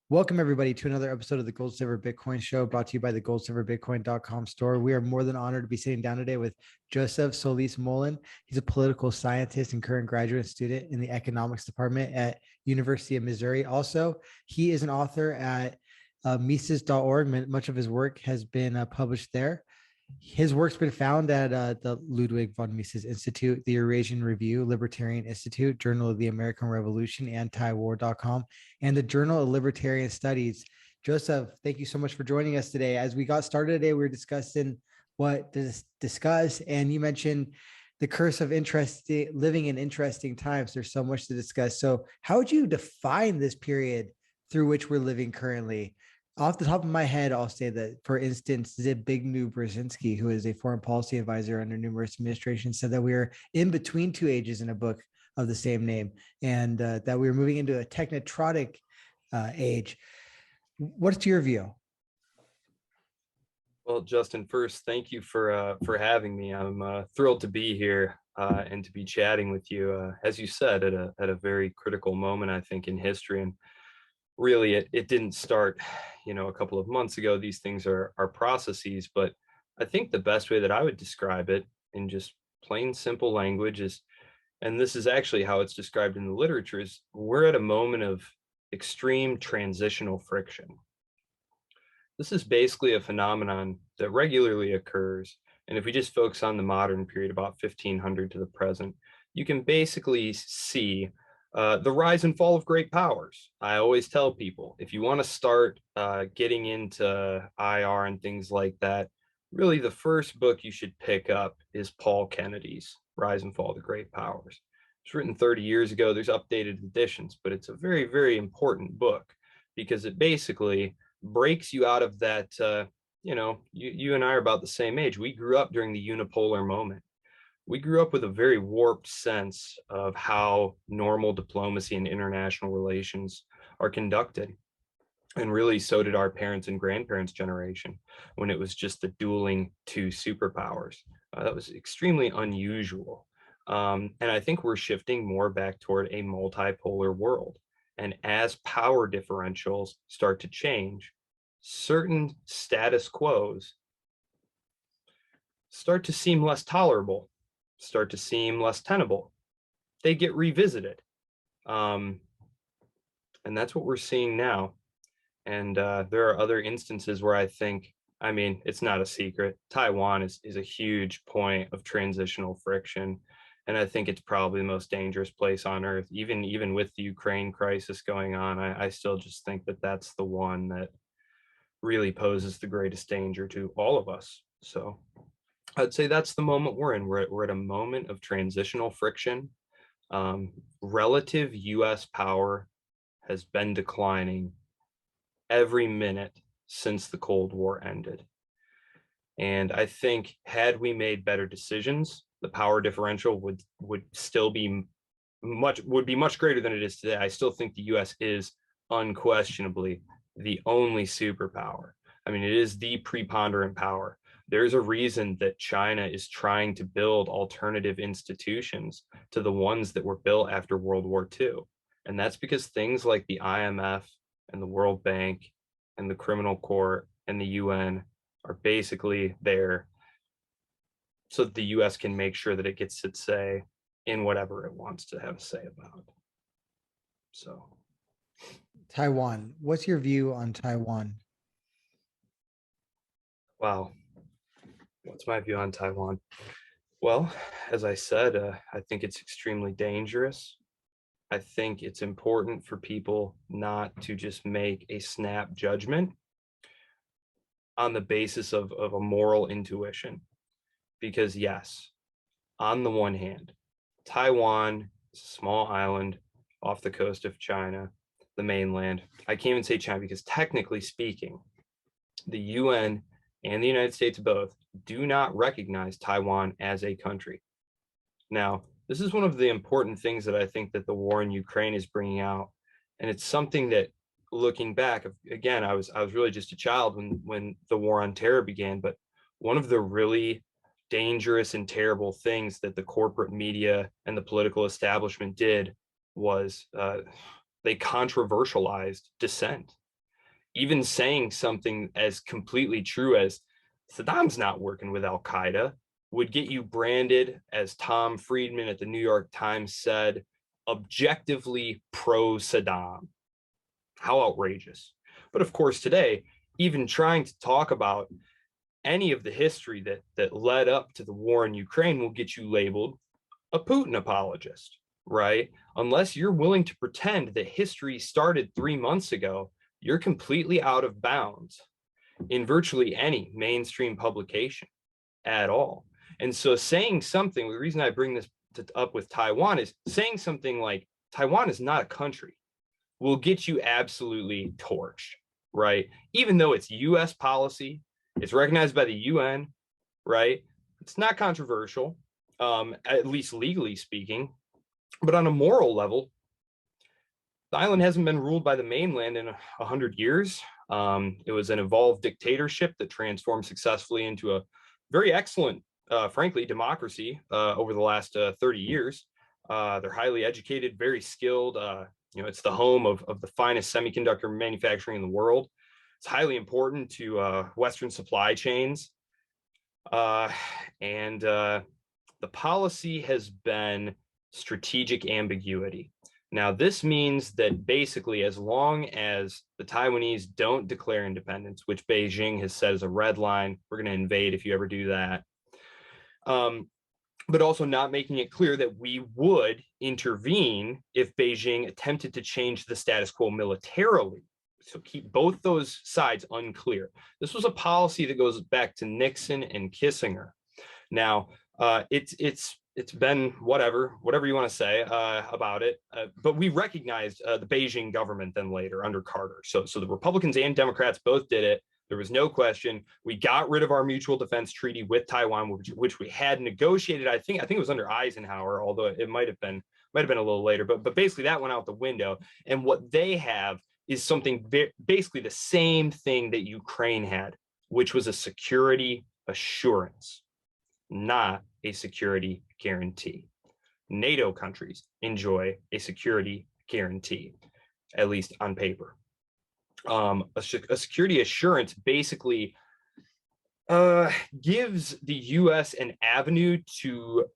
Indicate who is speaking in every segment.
Speaker 1: Welcome, everybody, to another episode of the Gold Silver Bitcoin Show brought to you by the GoldSilverBitcoin.com store. We are more than honored to be sitting down today with Joseph Solis-Mullen. He's a political scientist and current graduate student in the economics department at University of Missouri. Also, he is an author at Mises.org. Much of his work has been published there. His work's been found at the Ludwig von Mises Institute, the Eurasian Review, Libertarian Institute, Journal of the American Revolution, antiwar.com, and the Journal of Libertarian Studies. Joseph, thank you so much for joining us today. As we got started today, we were discussing what to discuss, and you mentioned the curse of living in interesting times. There's so much to discuss. So how would you define this period through which we're living currently? Off the top of my head, I'll say that, for instance, Zbigniew Brzezinski, who is a foreign policy advisor under numerous administrations, said that we are in between two ages in a book of the same name, and that we are moving into a technotrotic age. What's your view?
Speaker 2: Well, Justin, first, thank you for having me. I'm thrilled to be here and to be chatting with you. As you said, at a very critical moment, I think, in history, and really, it didn't start, a couple of months ago. These things are processes, but I think the best way that I would describe it in just plain simple language is, and this is actually how it's described in the literature, is we're at a moment of extreme transitional friction. This is basically a phenomenon that regularly occurs. And if we just focus on the modern period, about 1500 to the present, you can basically see the rise and fall of great powers. I always tell people, if you want to start getting into IR and things like that, really the first book you should pick up is Paul Kennedy's Rise and Fall of the Great Powers. It's written 30 years ago. There's updated editions, but it's a very, very important book because it basically breaks you out of that, you and I are about the same age. We grew up during the unipolar moment. We grew up with a very warped sense of how normal diplomacy and international relations are conducted. And really, so did our parents' and grandparents' generation, when it was just the dueling two superpowers. That was extremely unusual. And I think we're shifting more back toward a multipolar world. And as power differentials start to change, certain status quos start to seem less tolerable, start to seem less tenable. They get revisited. And that's what we're seeing now. And there are other instances where I think, it's not a secret. Taiwan is a huge point of transitional friction. And I think it's probably the most dangerous place on earth. Even with the Ukraine crisis going on, I still just think that that's the one that really poses the greatest danger to all of us. So I'd say that's the moment we're in. We're at a moment of transitional friction. Relative US power has been declining every minute since the Cold War ended. And I think had we made better decisions, the power differential would still be much greater than it is today. I still think the US is unquestionably the only superpower. It is the preponderant power. There's a reason that China is trying to build alternative institutions to the ones that were built after World War II. And that's because things like the IMF and the World Bank and the Criminal Court and the UN are basically there so that the US can make sure that it gets its say in whatever it wants to have a say about. So,
Speaker 1: Taiwan. What's your view on Taiwan?
Speaker 2: Wow. What's my view on Taiwan? Well, as I said, I think it's extremely dangerous. I think it's important for people not to just make a snap judgment on the basis of a moral intuition. Because yes, on the one hand, Taiwan is a small island off the coast of China, the mainland. I can't even say China because technically speaking, the UN and the United States both do not recognize Taiwan as a country. Now, this is one of the important things that I think that the war in Ukraine is bringing out. And it's something that, looking back, again, I was really just a child when the war on terror began, but one of the really dangerous and terrible things that the corporate media and the political establishment did was they controversialized dissent. even saying something as completely true as Saddam's not working with Al-Qaeda would get you branded, as Tom Friedman at the New York Times said, objectively pro-Saddam. How outrageous. But of course, today, even trying to talk about any of the history that led up to the war in Ukraine will get you labeled a Putin apologist, right? Unless you're willing to pretend that history started 3 months ago, you're completely out of bounds in virtually any mainstream publication at all. And so saying something, the reason I bring this up with Taiwan is saying something like Taiwan is not a country will get you absolutely torched, right? Even though it's US policy, it's recognized by the UN, right? It's not controversial, at least legally speaking, but on a moral level, the island hasn't been ruled by the mainland in 100 years. It was an evolved dictatorship that transformed successfully into a very excellent, frankly, democracy over the last 30 years. They're highly educated, very skilled. It's the home of the finest semiconductor manufacturing in the world. It's highly important to Western supply chains. And the policy has been strategic ambiguity. Now, this means that basically, as long as the Taiwanese don't declare independence, which Beijing has said is a red line, we're going to invade if you ever do that, but also not making it clear that we would intervene if Beijing attempted to change the status quo militarily. So keep both those sides unclear. This was a policy that goes back to Nixon and Kissinger. Now, it's been whatever you want to say about it, but we recognized the Beijing government then later under Carter. So the Republicans and Democrats both did it. There was no question. We got rid of our mutual defense treaty with Taiwan, which we had negotiated. I think it was under Eisenhower, although it might have been a little later. But basically that went out the window. And what they have is something basically the same thing that Ukraine had, which was a security assurance, not a security guarantee. NATO countries enjoy a security guarantee, at least on paper. A security assurance basically gives the U.S. an avenue to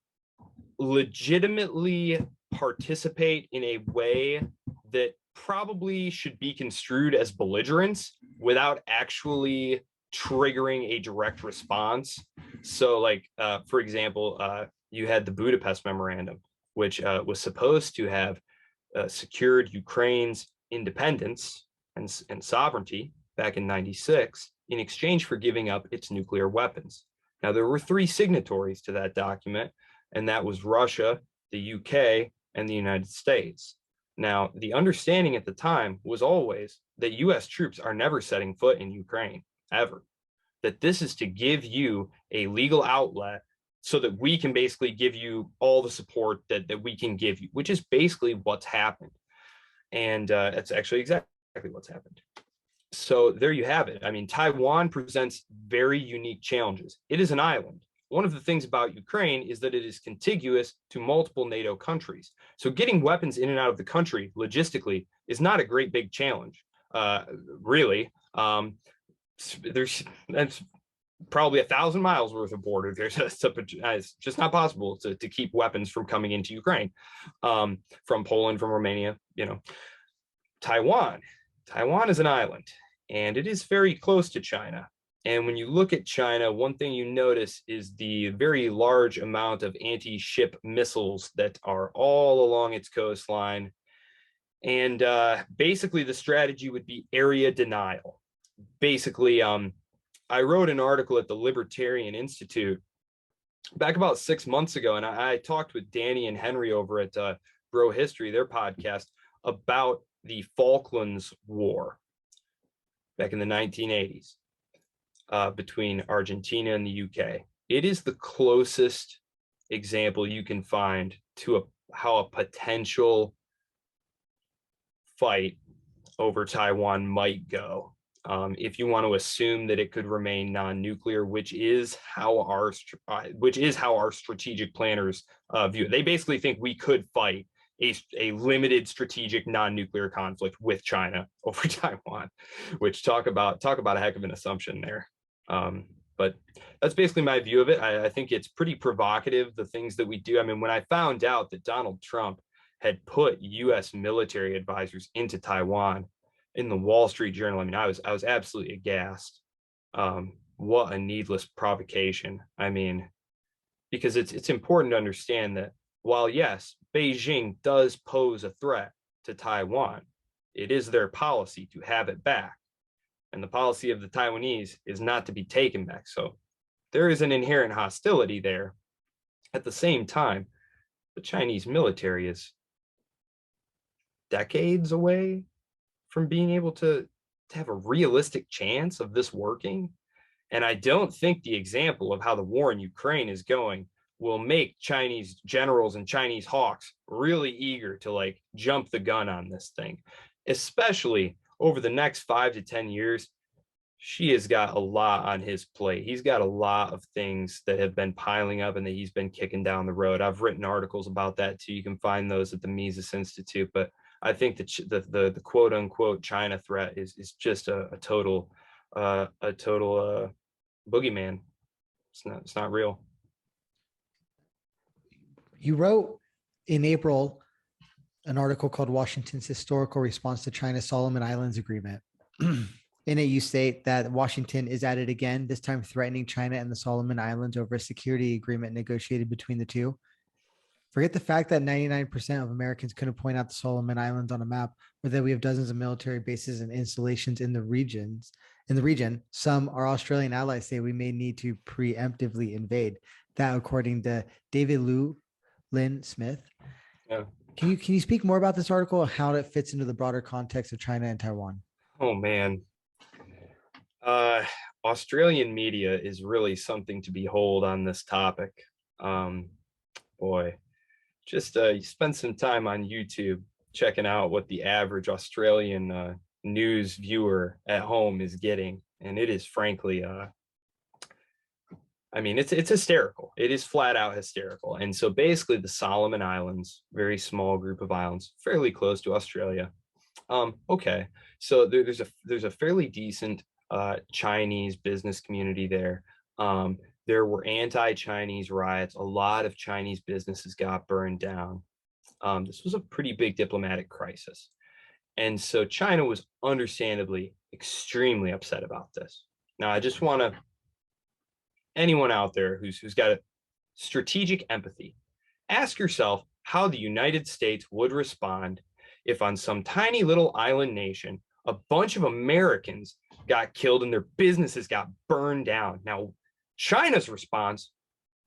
Speaker 2: legitimately participate in a way that probably should be construed as belligerence without actually triggering a direct response. So like, for example, you had the Budapest Memorandum, which was supposed to have secured Ukraine's independence and sovereignty back in '96 in exchange for giving up its nuclear weapons. Now, there were 3 signatories to that document, and that was Russia, the UK, and the United States. Now, the understanding at the time was always that US troops are never setting foot in Ukraine, ever. That this is to give you a legal outlet so that we can basically give you all the support that we can give you, which is basically what's happened. And that's actually exactly what's happened. So there you have it. I mean, Taiwan presents very unique challenges. It is an island. One of the things about Ukraine is that it is contiguous to multiple NATO countries. So getting weapons in and out of the country logistically is not a great big challenge, really. That's probably 1,000 miles worth of border. It's just not possible to keep weapons from coming into Ukraine, from Poland, from Romania. Taiwan is an island, and it is very close to China. And when you look at China, one thing you notice is the very large amount of anti-ship missiles that are all along its coastline. And basically the strategy would be area denial. Basically, I wrote an article at the Libertarian Institute back about 6 months ago, and I talked with Danny and Henry over at Bro History, their podcast, about the Falklands War back in the 1980s between Argentina and the UK. It is the closest example you can find to how a potential fight over Taiwan might go. If you want to assume that it could remain non-nuclear, which is how our strategic planners view it. They basically think we could fight a limited strategic non-nuclear conflict with China over Taiwan, which talk about a heck of an assumption there. But that's basically my view of it. I think it's pretty provocative, the things that we do. I mean, when I found out that Donald Trump had put U.S. military advisors into Taiwan in the Wall Street Journal, I mean, I was absolutely aghast. What a needless provocation. I mean, because it's important to understand that while, yes, Beijing does pose a threat to Taiwan, it is their policy to have it back. And the policy of the Taiwanese is not to be taken back. So there is an inherent hostility there. At the same time, the Chinese military is decades away from being able to have a realistic chance of this working. And I don't think the example of how the war in Ukraine is going will make Chinese generals and Chinese hawks really eager to like jump the gun on this thing, especially over the next 5 to 10 years. Xi has got a lot on his plate. He's got a lot of things that have been piling up and that he's been kicking down the road. I've written articles about that too. You can find those at the Mises Institute. But I think that the quote unquote China threat is just a total boogeyman. It's not real.
Speaker 1: You wrote in April an article called Washington's Historical Response to China's Solomon Islands Agreement. In it, you state that Washington is at it again, this time threatening China and the Solomon Islands over a security agreement negotiated between the two. Forget the fact that 99% of Americans couldn't point out the Solomon Islands on a map, or that we have dozens of military bases and installations in the region. Some, our Australian allies, say we may need to preemptively invade. That, according to David Lynn Smith.
Speaker 2: Yeah.
Speaker 1: Can you speak more about this article and how it fits into the broader context of China and Taiwan?
Speaker 2: Oh man. Australian media is really something to behold on this topic. Boy, just you spend some time on YouTube checking out what the average Australian news viewer at home is getting, and it is frankly, I mean, it's hysterical. It is flat out hysterical. And so basically, the Solomon Islands, very small group of islands, fairly close to Australia. Okay, so there's a fairly decent Chinese business community there. There were anti-Chinese riots. A lot of Chinese businesses got burned down. This was a pretty big diplomatic crisis. And so China was understandably extremely upset about this. Now, I just want to, anyone out there who's got a strategic empathy, ask yourself how the United States would respond if on some tiny little island nation, a bunch of Americans got killed and their businesses got burned down. Now, China's response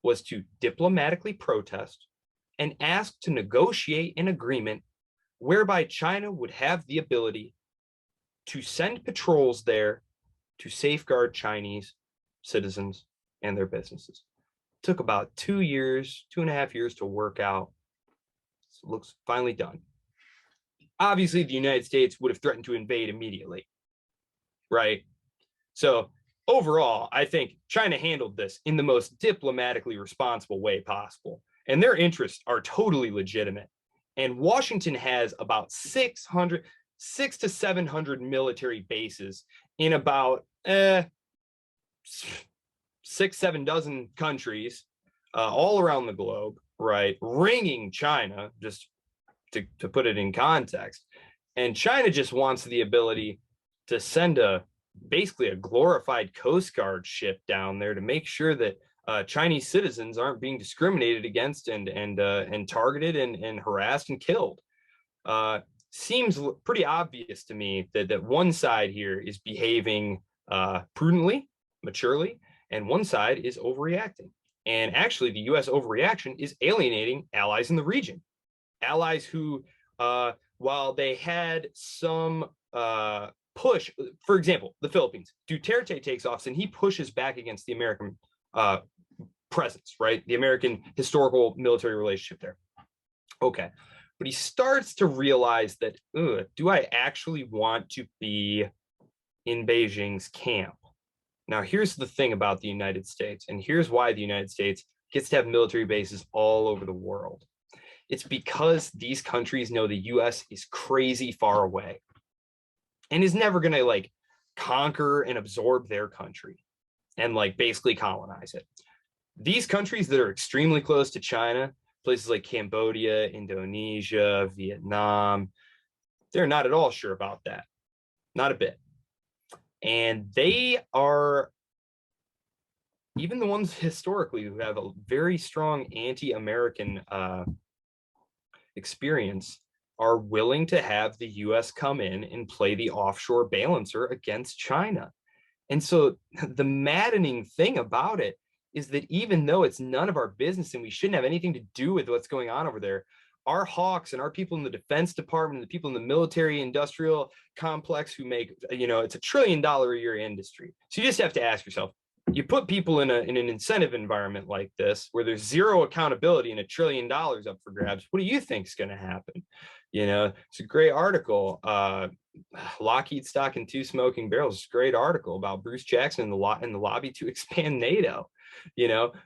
Speaker 2: was to diplomatically protest and ask to negotiate an agreement whereby China would have the ability to send patrols there to safeguard Chinese citizens and their businesses. It took about 2 years, 2.5 years to work out. So it looks finally done. Obviously, the United States would have threatened to invade immediately, right? So overall, I think China handled this in the most diplomatically responsible way possible. And their interests are totally legitimate. And Washington has about 600 to 700 military bases in about 6-7 dozen countries all around the globe, right? Ringing China, just to put it in context. And China just wants the ability to send basically a glorified Coast Guard ship down there to make sure that Chinese citizens aren't being discriminated against and targeted and harassed and killed. Seems pretty obvious to me that one side here is behaving prudently, maturely, and one side is overreacting. And actually, the U.S. overreaction is alienating allies in the region. Allies who, while they had some push, for example, the Philippines, Duterte takes office and he pushes back against the American presence, right? The American historical military relationship there. Okay. But he starts to realize that, do I actually want to be in Beijing's camp? Now, here's the thing about the United States, and here's why the United States gets to have military bases all over the world, It's because these countries know the US is crazy far away and is never going to like conquer and absorb their country and like basically colonize it. These countries that are extremely close to China, places like Cambodia, Indonesia, Vietnam, they're not at all sure about that. Not a bit. And they are even the ones historically who have a very strong anti-American experience are willing to have the US come in and play the offshore balancer against China. And so the maddening thing about it is that even though it's none of our business and we shouldn't have anything to do with what's going on over there, our hawks and our people in the Defense Department, and the people in the military industrial complex who make, it's $1 trillion a year industry. So you just have to ask yourself, you put people in an incentive environment like this where there's zero accountability and $1 trillion up for grabs, what do you think is going to happen? It's a great article. Lockheed stocking 2 smoking barrels. It's a great article about Bruce Jackson and the lobby to expand NATO.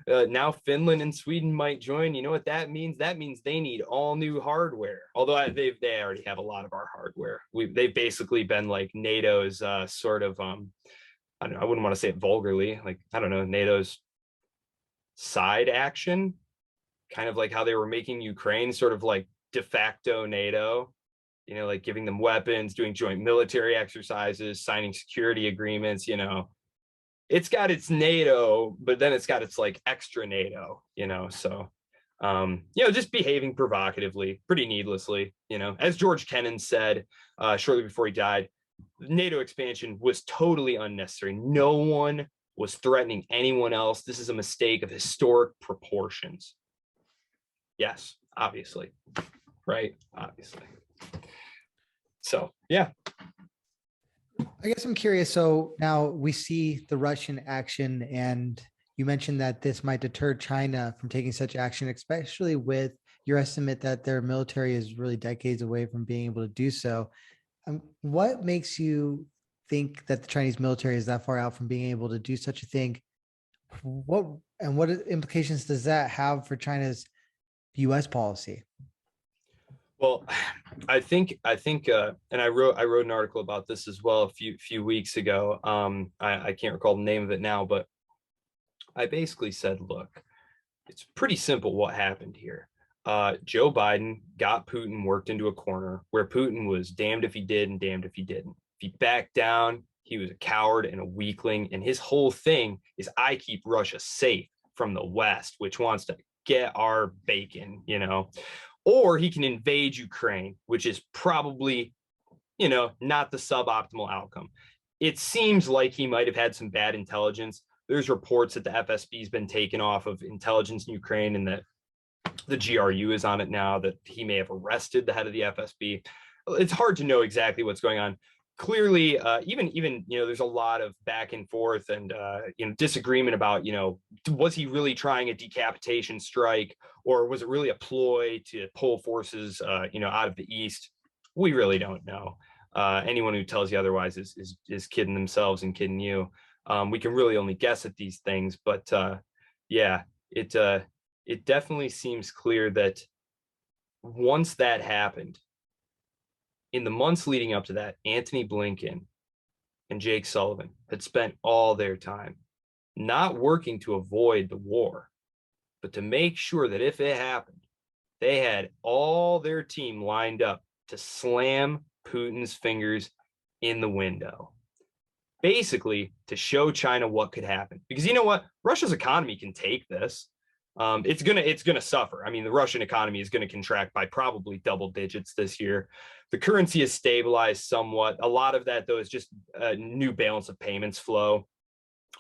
Speaker 2: Now Finland and Sweden might join. You know what that means? That means they need all new hardware. Although they already have a lot of our hardware. They've basically been like NATO's sort of I don't know, I wouldn't want to say it vulgarly, like, I don't know, NATO's side action, kind of like how they were making Ukraine sort of like de facto NATO, like giving them weapons, doing joint military exercises, signing security agreements. It's got its NATO, but then it's got its like extra NATO, so, just behaving provocatively, pretty needlessly, as George Kennan said shortly before he died, NATO expansion was totally unnecessary. No one was threatening anyone else. This is a mistake of historic proportions. Yes, obviously. Right? Obviously. So, yeah.
Speaker 1: I guess I'm curious. So now we see the Russian action, and you mentioned that this might deter China from taking such action, especially with your estimate that their military is really decades away from being able to do so. What makes you think that the Chinese military is that far out from being able to do such a thing? What implications does that have for China's U.S. policy?
Speaker 2: Well, I think, and I wrote an article about this as well a few weeks ago. I can't recall the name of it now, but I basically said, look, it's pretty simple what happened here. Joe Biden got Putin worked into a corner where Putin was damned if he did and damned if he didn't. If he backed down, he was a coward and a weakling. And his whole thing is, I keep Russia safe from the West, which wants to get our bacon, or he can invade Ukraine, which is probably, not the suboptimal outcome. It seems like he might have had some bad intelligence. There's reports that the FSB has been taken off of intelligence in Ukraine and that the GRU is on it now, that he may have arrested the head of the FSB. It's hard to know exactly what's going on. Clearly, even there's a lot of back and forth and disagreement about was he really trying a decapitation strike, or was it really a ploy to pull forces out of the East? We really don't know. Anyone who tells you otherwise is kidding themselves and kidding you. We can really only guess at these things, but it definitely seems clear that once that happened, in the months leading up to that, Antony Blinken and Jake Sullivan had spent all their time not working to avoid the war, but to make sure that if it happened, they had all their team lined up to slam Putin's fingers in the window, basically to show China what could happen. Because you know what? Russia's economy can take this. It's gonna suffer. I mean, the Russian economy is gonna contract by probably double digits this year. The currency is stabilized somewhat. A lot of that, though, is just a new balance of payments flow.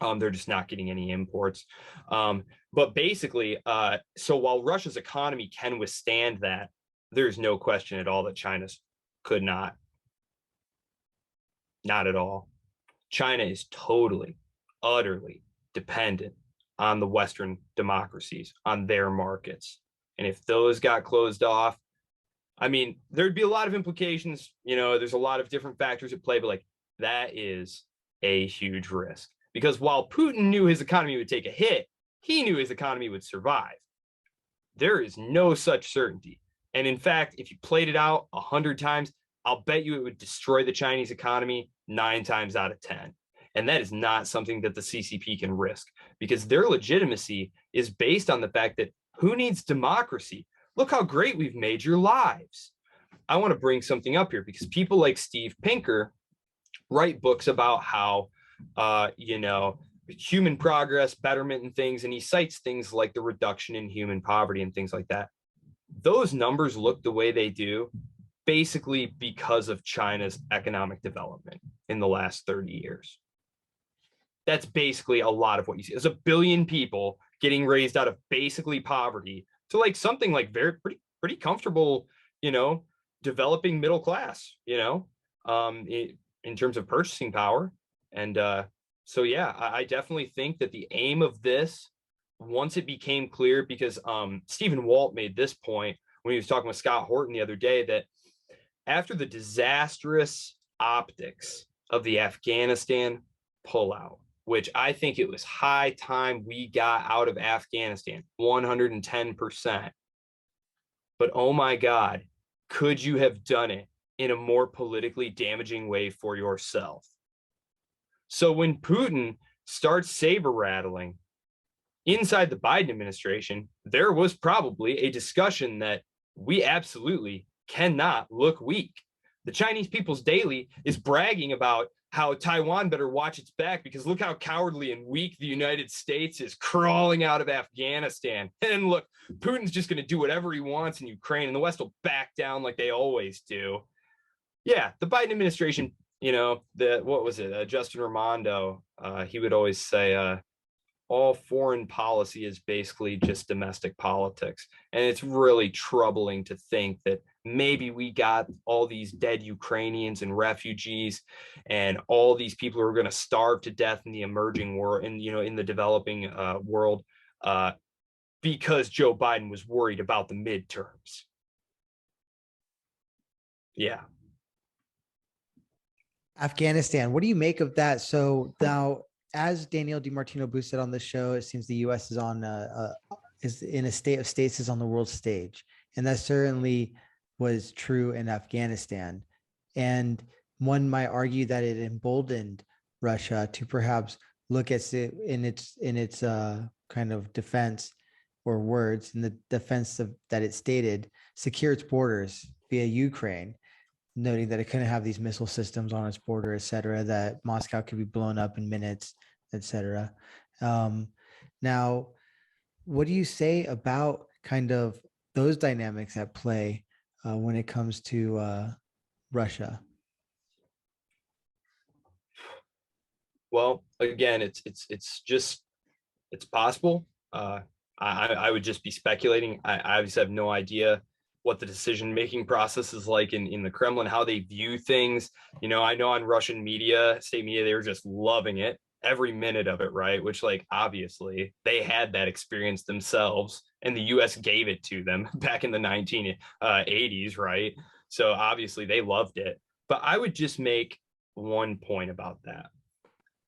Speaker 2: They're just not getting any imports. But basically, so while Russia's economy can withstand that, there's no question at all that China's could not. Not at all. China is totally, utterly dependent on the Western democracies, on their markets. And if those got closed off, I mean, there'd be a lot of implications. There's a lot of different factors at play, but like that is a huge risk. Because while Putin knew his economy would take a hit, he knew his economy would survive. There is no such certainty And in fact, if you played it out 100 times, I'll bet you it would destroy the Chinese economy 9 times out of 10. And that is not something that the CCP can risk, because their legitimacy is based on the fact that who needs democracy? Look how great we've made your lives. I want to bring something up here because people like Steve Pinker write books about how, human progress, betterment, and things. And he cites things like the reduction in human poverty and things like that. Those numbers look the way they do basically because of China's economic development in the last 30 years. That's basically a lot of what you see. There's a billion people getting raised out of basically poverty to like something like pretty comfortable, developing middle class, in terms of purchasing power. And so, yeah, I definitely think that the aim of this, once it became clear, because Stephen Walt made this point when he was talking with Scott Horton the other day, that after the disastrous optics of the Afghanistan pullout, which I think it was high time we got out of Afghanistan, 110%. But oh my God, could you have done it in a more politically damaging way for yourself? So when Putin starts saber rattling inside the Biden administration, there was probably a discussion that we absolutely cannot look weak. The Chinese People's Daily is bragging about how Taiwan better watch its back because look how cowardly and weak the United States is crawling out of Afghanistan. And look, Putin's just going to do whatever he wants in Ukraine and the West will back down like they always do. Yeah, the Biden administration, Justin Raimondo, he would always say, all foreign policy is basically just domestic politics. And it's really troubling to think that maybe we got all these dead Ukrainians and refugees and all these people who are going to starve to death in the emerging world and, in the developing world because Joe Biden was worried about the midterms. Yeah.
Speaker 1: Afghanistan, what do you make of that? So now, as Danielle DiMartino Booth said on the show, it seems the U.S. is in a state of stasis on the world stage, and that certainly was true in Afghanistan. And one might argue that it emboldened Russia to perhaps look at it in its kind of defense, or words in the defense of that it stated, secure its borders via Ukraine, noting that it couldn't have these missile systems on its border, et cetera, that Moscow could be blown up in minutes, et cetera. Now, what do you say about kind of those dynamics at play when it comes to Russia?
Speaker 2: Well, again, it's possible. I would just be speculating. I obviously have no idea what the decision-making process is like in the Kremlin, how they view things. I know on Russian media, state media, they were just loving it, every minute of it, right? Which, like, obviously they had that experience themselves and the US gave it to them back in the 1980s, right? So obviously they loved it. But I would just make one point about that.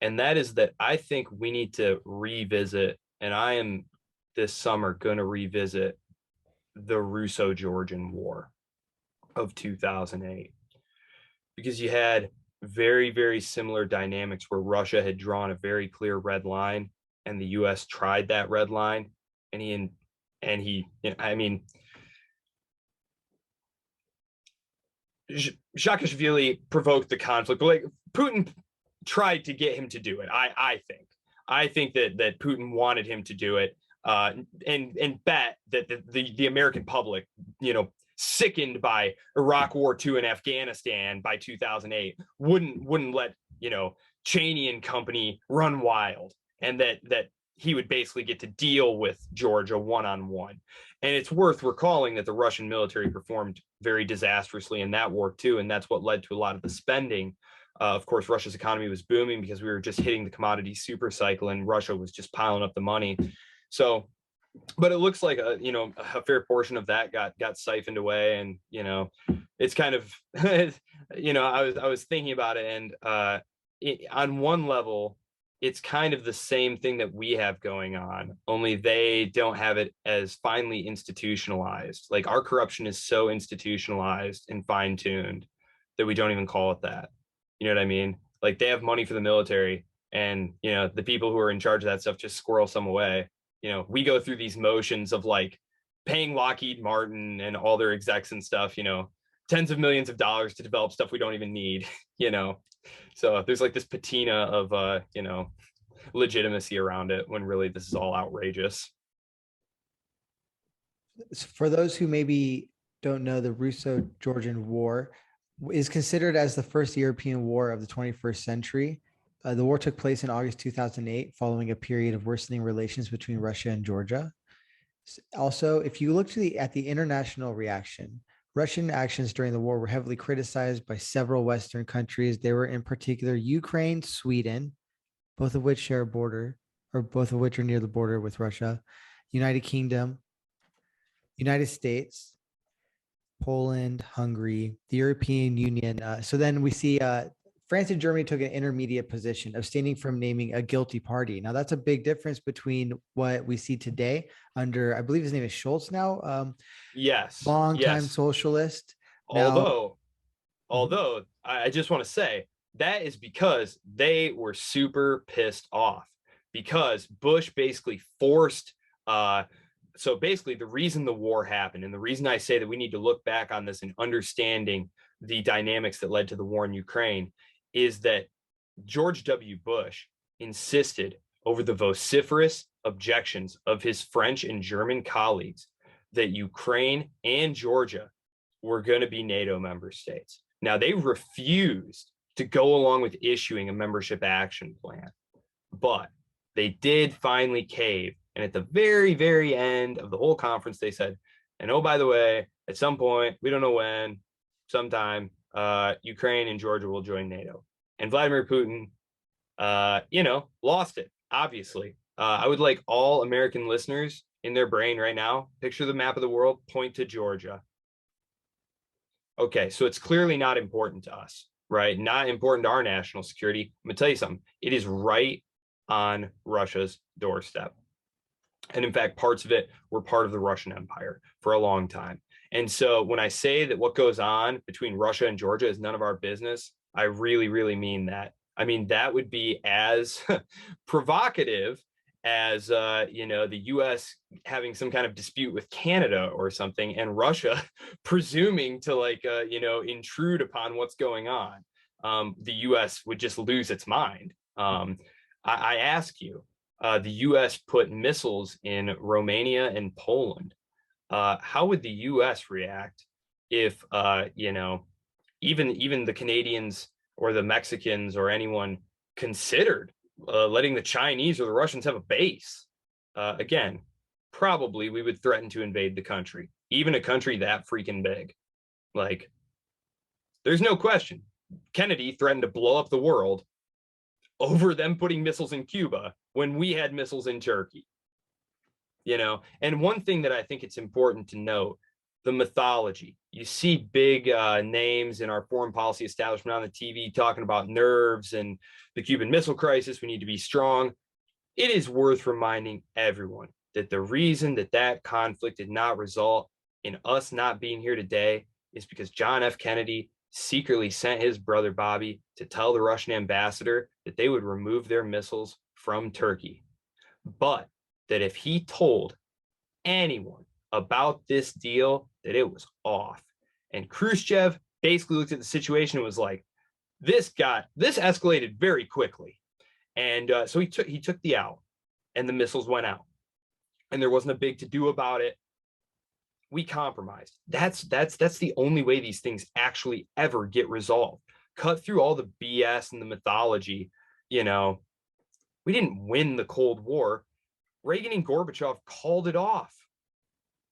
Speaker 2: And that is that I think we need to revisit, and I am this summer going to revisit the Russo-Georgian War of 2008, because you had very, very similar dynamics where Russia had drawn a very clear red line and the US tried that red line, and Saakashvili provoked the conflict, but like Putin tried to get him to do it. I think that Putin wanted him to do it, and bet that the American public, sickened by Iraq War II and Afghanistan by 2008, wouldn't let Cheney and company run wild, and that he would basically get to deal with Georgia one-on-one. And it's worth recalling that the Russian military performed very disastrously in that war too, and that's what led to a lot of the spending. Of course, Russia's economy was booming because we were just hitting the commodity super cycle, and Russia was just piling up the money. So, but it looks like a fair portion of that got siphoned away, and it's kind of I was thinking about it, and on one level, it's kind of the same thing that we have going on, only they don't have it as finely institutionalized. Like our corruption is so institutionalized and fine-tuned that we don't even call it that. You know what I mean? Like they have money for the military, and the people who are in charge of that stuff just squirrel some away. We go through these motions of like paying Lockheed Martin and all their execs and stuff, tens of millions of dollars to develop stuff we don't even need, So there's like this patina of legitimacy around it, when really this is all outrageous.
Speaker 1: For those who maybe don't know, the Russo-Georgian War is considered as the first European war of the 21st century. The war took place in August 2008, following a period of worsening relations between Russia and Georgia. Also, if you look at the international reaction, Russian actions during the war were heavily criticized by several Western countries. They were in particular Ukraine, Sweden, both of which share a border, or both of which are near the border with Russia, United Kingdom, United States, Poland, Hungary, the European Union. So then we see France and Germany took an intermediate position, abstaining from naming a guilty party. Now, that's a big difference between what we see today under, I believe his name is Schultz now.
Speaker 2: Yes.
Speaker 1: Longtime
Speaker 2: Yes.
Speaker 1: socialist.
Speaker 2: Although I just want to say that is because they were super pissed off, because Bush basically forced so basically the reason the war happened, and the reason I say that we need to look back on this and understanding the dynamics that led to the war in Ukraine, is that George W. Bush insisted over the vociferous objections of his French and German colleagues that Ukraine and Georgia were going to be NATO member states. Now, they refused to go along with issuing a membership action plan, but they did finally cave. And at the very, very end of the whole conference, they said, and oh, by the way, at some point, we don't know when, sometime, Ukraine and Georgia will join NATO. And Vladimir Putin, lost it, obviously. I would like all American listeners in their brain right now, picture the map of the world, point to Georgia. Okay, so it's clearly not important to us, right? Not important to our national security. I'm gonna tell you something. It is right on Russia's doorstep. And in fact, parts of it were part of the Russian Empire for a long time. And so when I say that what goes on between Russia and Georgia is none of our business, I really, really mean that. I mean, that would be as provocative as, the U.S. having some kind of dispute with Canada or something, and Russia presuming to intrude upon what's going on. The U.S. would just lose its mind. I ask you, the U.S. put missiles in Romania and Poland. How would the U.S. react if, even the Canadians or the Mexicans or anyone considered letting the Chinese or the Russians have a base? Again, probably we would threaten to invade the country, even a country that freaking big. Like, there's no question. Kennedy threatened to blow up the world over them putting missiles in Cuba when we had missiles in Turkey. And one thing that I think it's important to note, the mythology. You see big names in our foreign policy establishment on the TV talking about nerves and the Cuban Missile Crisis. We need to be strong. It is worth reminding everyone that the reason that conflict did not result in us not being here today is because John F. Kennedy secretly sent his brother Bobby to tell the Russian ambassador that they would remove their missiles from Turkey. But that if he told anyone about this deal, that it was off. And Khrushchev basically looked at the situation and was like, this escalated very quickly. And so he took the out, and the missiles went out, and there wasn't a big to do about it. We compromised. That's the only way these things actually ever get resolved. Cut through all the BS and the mythology. We didn't win the Cold War. Reagan and Gorbachev called it off.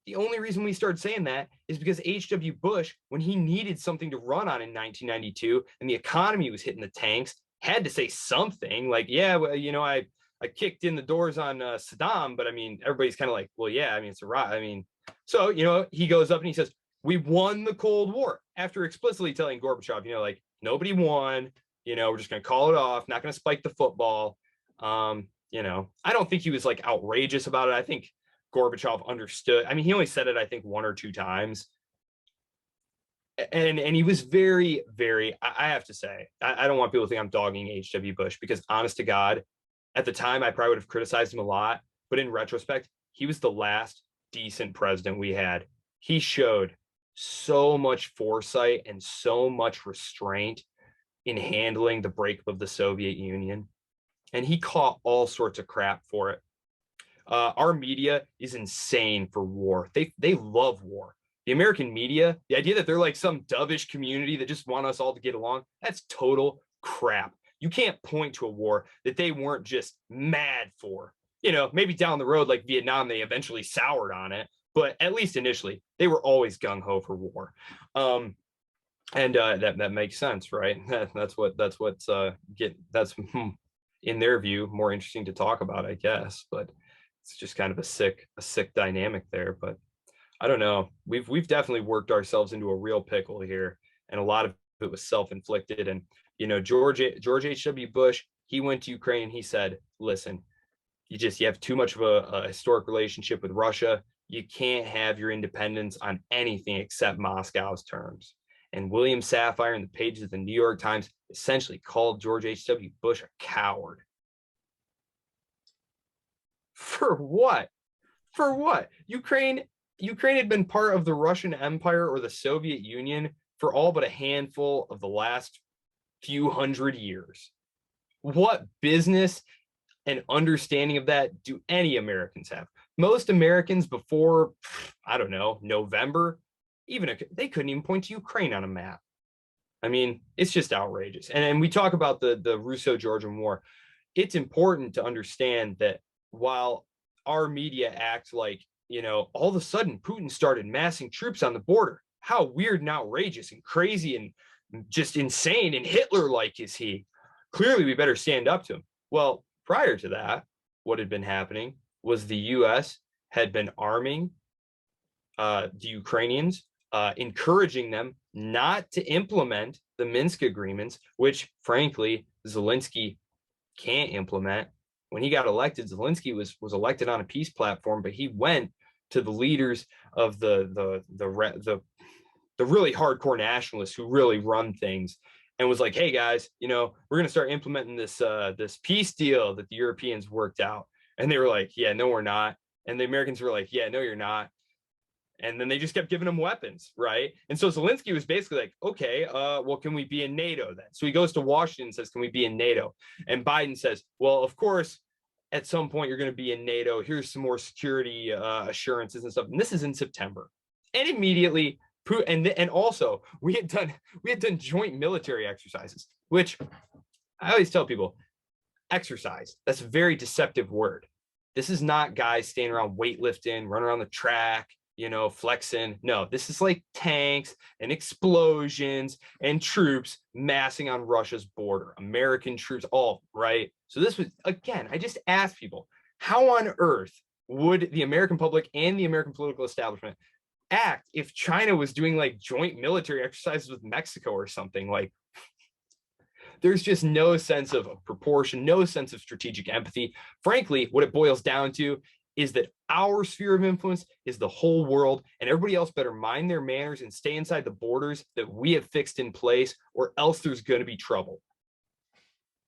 Speaker 2: The only reason we started saying that is because H.W. Bush, when he needed something to run on in 1992 and the economy was hitting the tanks, had to say something like, yeah, well, I kicked in the doors on Saddam, but I mean, everybody's kind of like, well, yeah, I mean, it's a right. I mean, so, he goes up and he says, we won the Cold War, after explicitly telling Gorbachev, nobody won, we're just going to call it off, not going to spike the football. You know, I don't think he was like outrageous about it. I think Gorbachev understood. I mean, he only said it, I think, one or two times. And he was very, very, I have to say, I don't want people to think I'm dogging H.W. Bush, because honest to God, at the time, I probably would have criticized him a lot. But in retrospect, he was the last decent president we had. He showed so much foresight and so much restraint in handling the breakup of the Soviet Union. And he caught all sorts of crap for it. Our media is insane for war. They love war. The American media, the idea that they're like some dovish community that just want us all to get along, that's total crap. You can't point to a war that they weren't just mad for. You know, maybe down the road, like Vietnam, they eventually soured on it, but at least initially, they were always gung ho for war. That makes sense, right? That's in their view more interesting to talk about, I guess. But it's just kind of a sick dynamic there. But I don't know. We've definitely worked ourselves into a real pickle here, and a lot of it was self-inflicted. And you know, George H.W. Bush, he went to Ukraine and he said, "Listen, you have too much of a historic relationship with Russia. You can't have your independence on anything except Moscow's terms." And William Safire, in the pages of the New York Times, essentially called George H.W. Bush a coward. For what? For what? Ukraine had been part of the Russian Empire or the Soviet Union for all but a handful of the last few hundred years. What business and understanding of that do any Americans have? Most Americans before, I don't know, November, they couldn't even point to Ukraine on a map. I mean, it's just outrageous. And we talk about the Russo-Georgian War. It's important to understand that while our media act like, you know, all of a sudden Putin started massing troops on the border, how weird and outrageous and crazy and just insane and Hitler-like is he? Clearly, we better stand up to him. Well, prior to that, what had been happening was the U.S. had been arming the Ukrainians, encouraging them not to implement the Minsk agreements, which, frankly, Zelensky can't implement. When he got elected, Zelensky was elected on a peace platform, but he went to the leaders of the really hardcore nationalists who really run things and was like, "Hey guys, you know, we're gonna start implementing this peace deal that the Europeans worked out." And they were like, "Yeah, no, we're not." And the Americans were like, "Yeah, no, you're not." And then they just kept giving them weapons, right? And so Zelensky was basically like, "Okay, well, can we be in NATO then?" So he goes to Washington and says, "Can we be in NATO?" And Biden says, "Well, of course, at some point you're going to be in NATO. Here's some more security assurances and stuff." And this is in September. And immediately, and also we had done joint military exercises, which I always tell people, exercise, that's a very deceptive word. This is not guys standing around weightlifting, running around the track, you know, flexing. No, this is like tanks and explosions and troops massing on Russia's border, American troops, all right. So this was, again, I just asked people, how on earth would the American public and the American political establishment act if China was doing like joint military exercises with Mexico or something? Like, there's just no sense of proportion, no sense of strategic empathy. Frankly, what it boils down to is that our sphere of influence is the whole world, and everybody else better mind their manners and stay inside the borders that we have fixed in place, or else there's going to be trouble.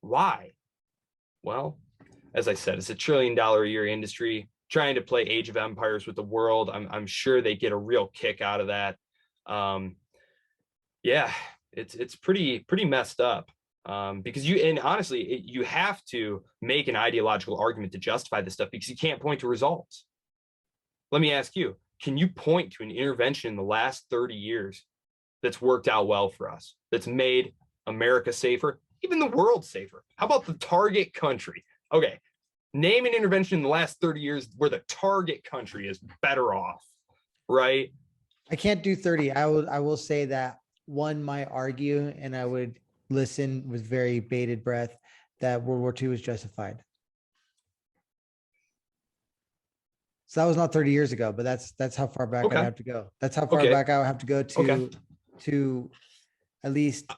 Speaker 2: Why? Well, as I said, it's $1 trillion a year industry trying to play Age of Empires with the world. I'm sure they get a real kick out of that. Yeah, it's pretty messed up. Because honestly, you have to make an ideological argument to justify this stuff, because you can't point to results. Let me ask you, can you point to an intervention in the last 30 years that's worked out well for us, that's made America safer, even the world safer? How about the target country? Okay, name an intervention in the last 30 years where the target country is better off, right?
Speaker 1: I can't do 30. I will say that one might argue, and I would listen with very bated breath, that World War II was justified. So that was not 30 years ago, but that's how far back I have to go. That's how far back I would have to go to at least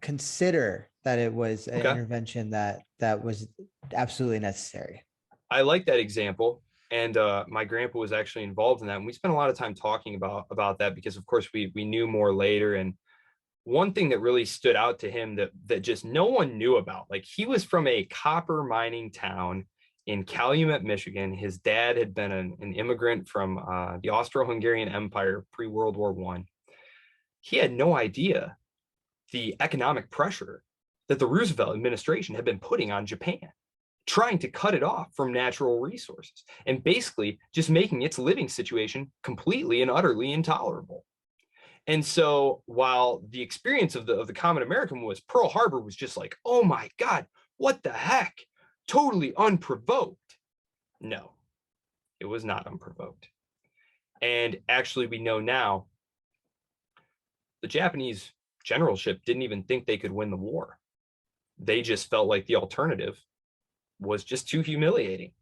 Speaker 1: consider that it was an intervention that was absolutely necessary.
Speaker 2: I like that example. And my grandpa was actually involved in that. And we spent a lot of time talking about that because, of course, we knew more later. And one thing that really stood out to him that just no one knew about, like he was from a copper mining town in Calumet, Michigan. His dad had been an immigrant from the Austro-Hungarian Empire pre-World War I. He had no idea the economic pressure that the Roosevelt administration had been putting on Japan, trying to cut it off from natural resources and basically just making its living situation completely and utterly intolerable. And so while the experience of the common American was Pearl Harbor was just like, oh my God, what the heck? Totally unprovoked. No, it was not unprovoked. And actually, we know now the Japanese generalship didn't even think they could win the war. They just felt like the alternative was just too humiliating.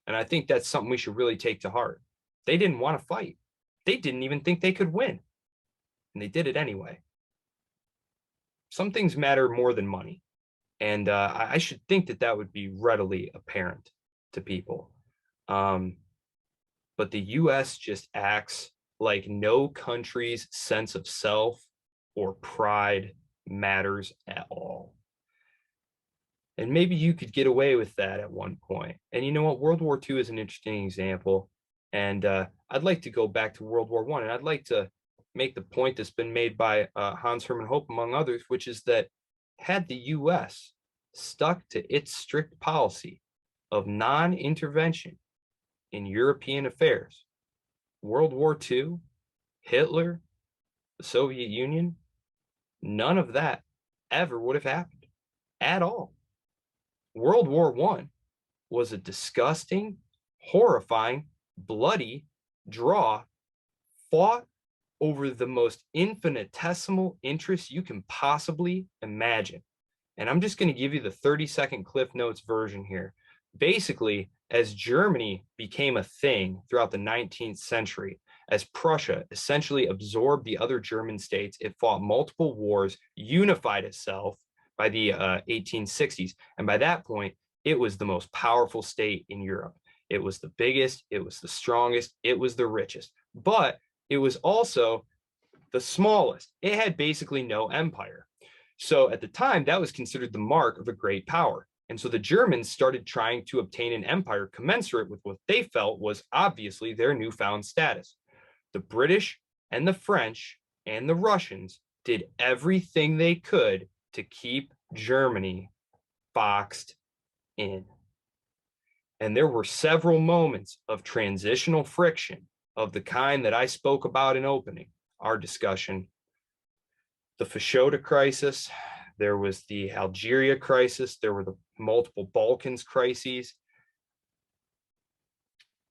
Speaker 2: And I think that's something we should really take to heart. They didn't want to fight. They didn't even think they could win. And they did it anyway. Some things matter more than money. And I should think that would be readily apparent to people. But the US just acts like no country's sense of self or pride matters at all. And maybe you could get away with that at one point. And you know what? World War II is an interesting example. And I'd like to go back to World War I. And I'd like to make the point that's been made by Hans Hermann Hoppe, among others, which is that had the US stuck to its strict policy of non-intervention in European affairs, World War II, Hitler, the Soviet Union, none of that ever would have happened at all. World War I was a disgusting, horrifying, bloody draw fought over the most infinitesimal interests you can possibly imagine. And I'm just going to give you the 30-second Cliff Notes version here. Basically, as Germany became a thing throughout the 19th century, as Prussia essentially absorbed the other German states, it fought multiple wars, unified itself by the 1860s. And by that point, it was the most powerful state in Europe. It was the biggest, it was the strongest, it was the richest, but it was also the smallest. It had basically no empire. So at the time, that was considered the mark of a great power. And so the Germans started trying to obtain an empire commensurate with what they felt was obviously their newfound status. The British and the French and the Russians did everything they could to keep Germany boxed in. And there were several moments of transitional friction of the kind that I spoke about in opening our discussion. The Fashoda crisis, there was the Algeria crisis, there were the multiple Balkans crises.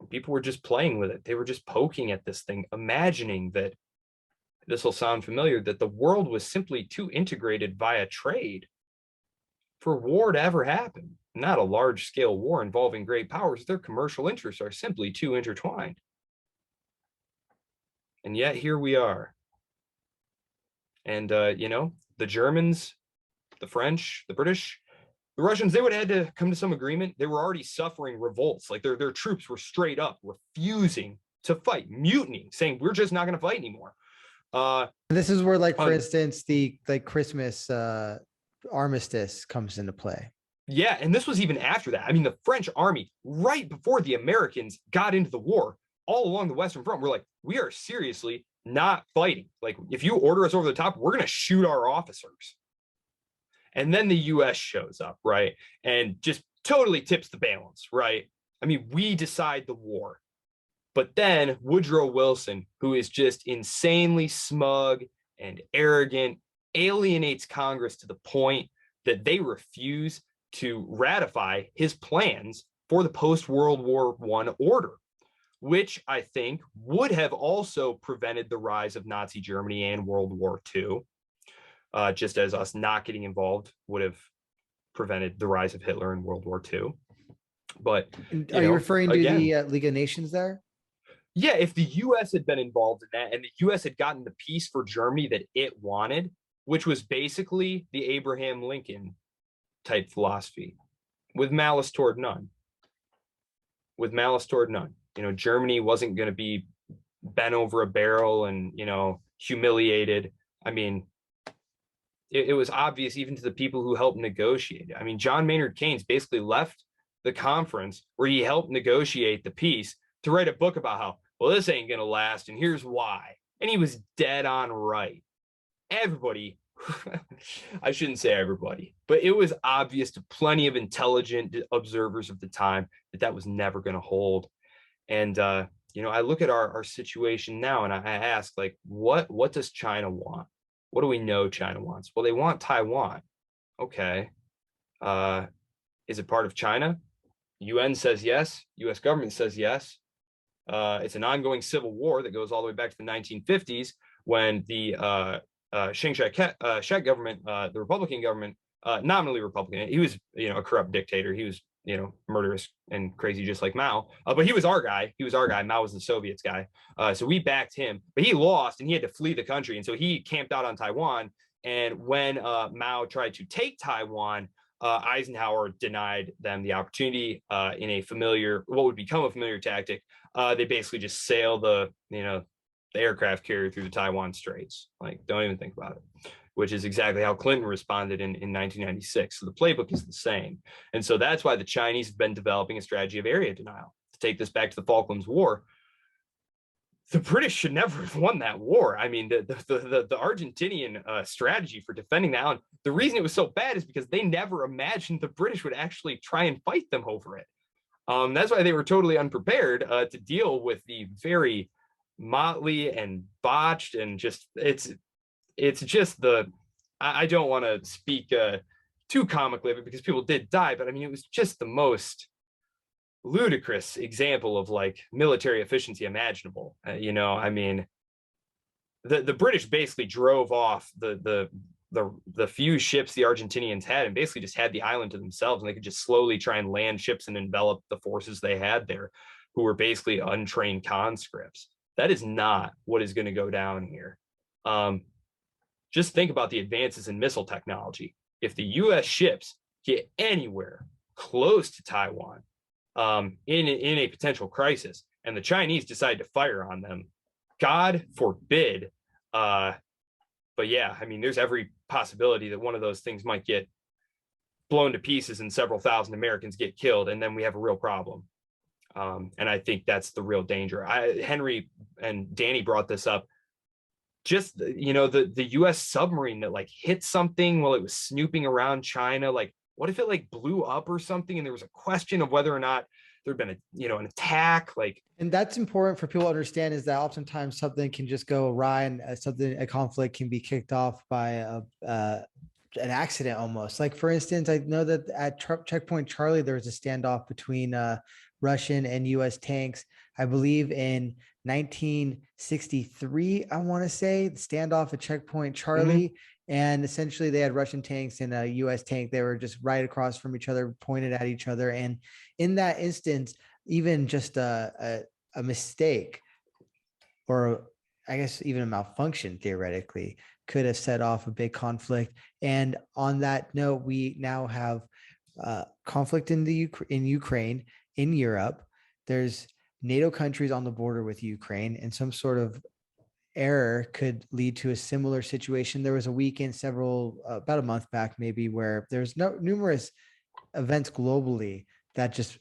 Speaker 2: People were just playing with it. They were just poking at this thing, imagining that, this will sound familiar, that the world was simply too integrated via trade for war to ever happen. Not a large-scale war involving great powers. Their commercial interests are simply too intertwined. And yet here we are. And, you know, the Germans, the French, the British, the Russians, they would have had to come to some agreement. They were already suffering revolts. Like their troops were straight up refusing to fight, mutinying, saying, we're just not going to fight anymore.
Speaker 1: This is where, like, for instance, the Christmas armistice comes into play.
Speaker 2: Yeah, and this was even after that. I mean, the French army, right before the Americans got into the war, all along the Western Front, we're like, we are seriously not fighting. Like, if you order us over the top, we're going to shoot our officers. And then the US shows up, right? And just totally tips the balance, right? I mean, we decide the war. But then Woodrow Wilson, who is just insanely smug and arrogant, alienates Congress to the point that they refuse to ratify his plans for the post-World War I order, which I think would have also prevented the rise of Nazi Germany and World War II, just as us not getting involved would have prevented the rise of Hitler in World War II. But
Speaker 1: are you referring to the League of Nations there?
Speaker 2: Yeah, if the U.S. had been involved in that and the U.S. had gotten the peace for Germany that it wanted, which was basically the Abraham Lincoln type philosophy, with malice toward none. With malice toward none. You know, Germany wasn't going to be bent over a barrel and, you know, humiliated. I mean, it was obvious even to the people who helped negotiate it. I mean, John Maynard Keynes basically left the conference where he helped negotiate the peace to write a book about how, well, this ain't going to last, and here's why. And he was dead on right. Everybody, I shouldn't say everybody, but it was obvious to plenty of intelligent observers of the time that that was never going to hold. And, you know, I look at our situation now and I ask, like, what does China want? What do we know China wants? Well, they want Taiwan. Okay. Is it part of China? UN says yes. US government says yes. It's an ongoing civil war that goes all the way back to the 1950s when the Chiang Kai-shek government, the Republican government, nominally Republican, he was, you know, a corrupt dictator. He was, you know, murderous and crazy, just like Mao. But he was our guy. He was our guy. Mao was the Soviets guy. So we backed him, but he lost and he had to flee the country. And so he camped out on Taiwan. And when Mao tried to take Taiwan, Eisenhower denied them the opportunity in a familiar, what would become a familiar tactic. They basically just sail the, you know, the aircraft carrier through the Taiwan Straits. Like, don't even think about it, which is exactly how Clinton responded in 1996. So the playbook is the same. And so that's why the Chinese have been developing a strategy of area denial. To take this back to the Falklands War, the British should never have won that war. I mean, the Argentinian strategy for defending the island, the reason it was so bad is because they never imagined the British would actually try and fight them over it. That's why they were totally unprepared to deal with the very motley and botched and just, it's just the, I don't want to speak too comically of it because people did die, but I mean, it was just the most ludicrous example of like military efficiency imaginable. You know, I mean, the British basically drove off the few ships the Argentinians had and basically just had the island to themselves, and they could just slowly try and land ships and envelop the forces they had there, who were basically untrained conscripts. That is not what is going to go down here. Just think about the advances in missile technology. If the US ships get anywhere close to Taiwan in a potential crisis, and the Chinese decide to fire on them, God forbid. But yeah, I mean, there's every possibility that one of those things might get blown to pieces and several thousand Americans get killed, and then we have a real problem. And I think that's the real danger. Henry and Danny brought this up. Just, you know, the US submarine that like hit something while it was snooping around China, like what if it like blew up or something and there was a question of whether or not there'd been an attack, like.
Speaker 1: And that's important for people to understand, is that oftentimes something can just go awry and a conflict can be kicked off by an accident almost. Like, for instance, I know that at Checkpoint Charlie, there was a standoff between Russian and US tanks, I believe in 1963, I want to say, the standoff at Checkpoint Charlie. Mm-hmm. And essentially they had Russian tanks and a US tank. They were just right across from each other, pointed at each other. And in that instance, even just a mistake, or I guess even a malfunction theoretically, could have set off a big conflict. And on that note, we now have conflict in Ukraine, in Europe. There's NATO countries on the border with Ukraine, and some sort of error could lead to a similar situation. There was a weekend about a month back maybe, where there's numerous events globally that just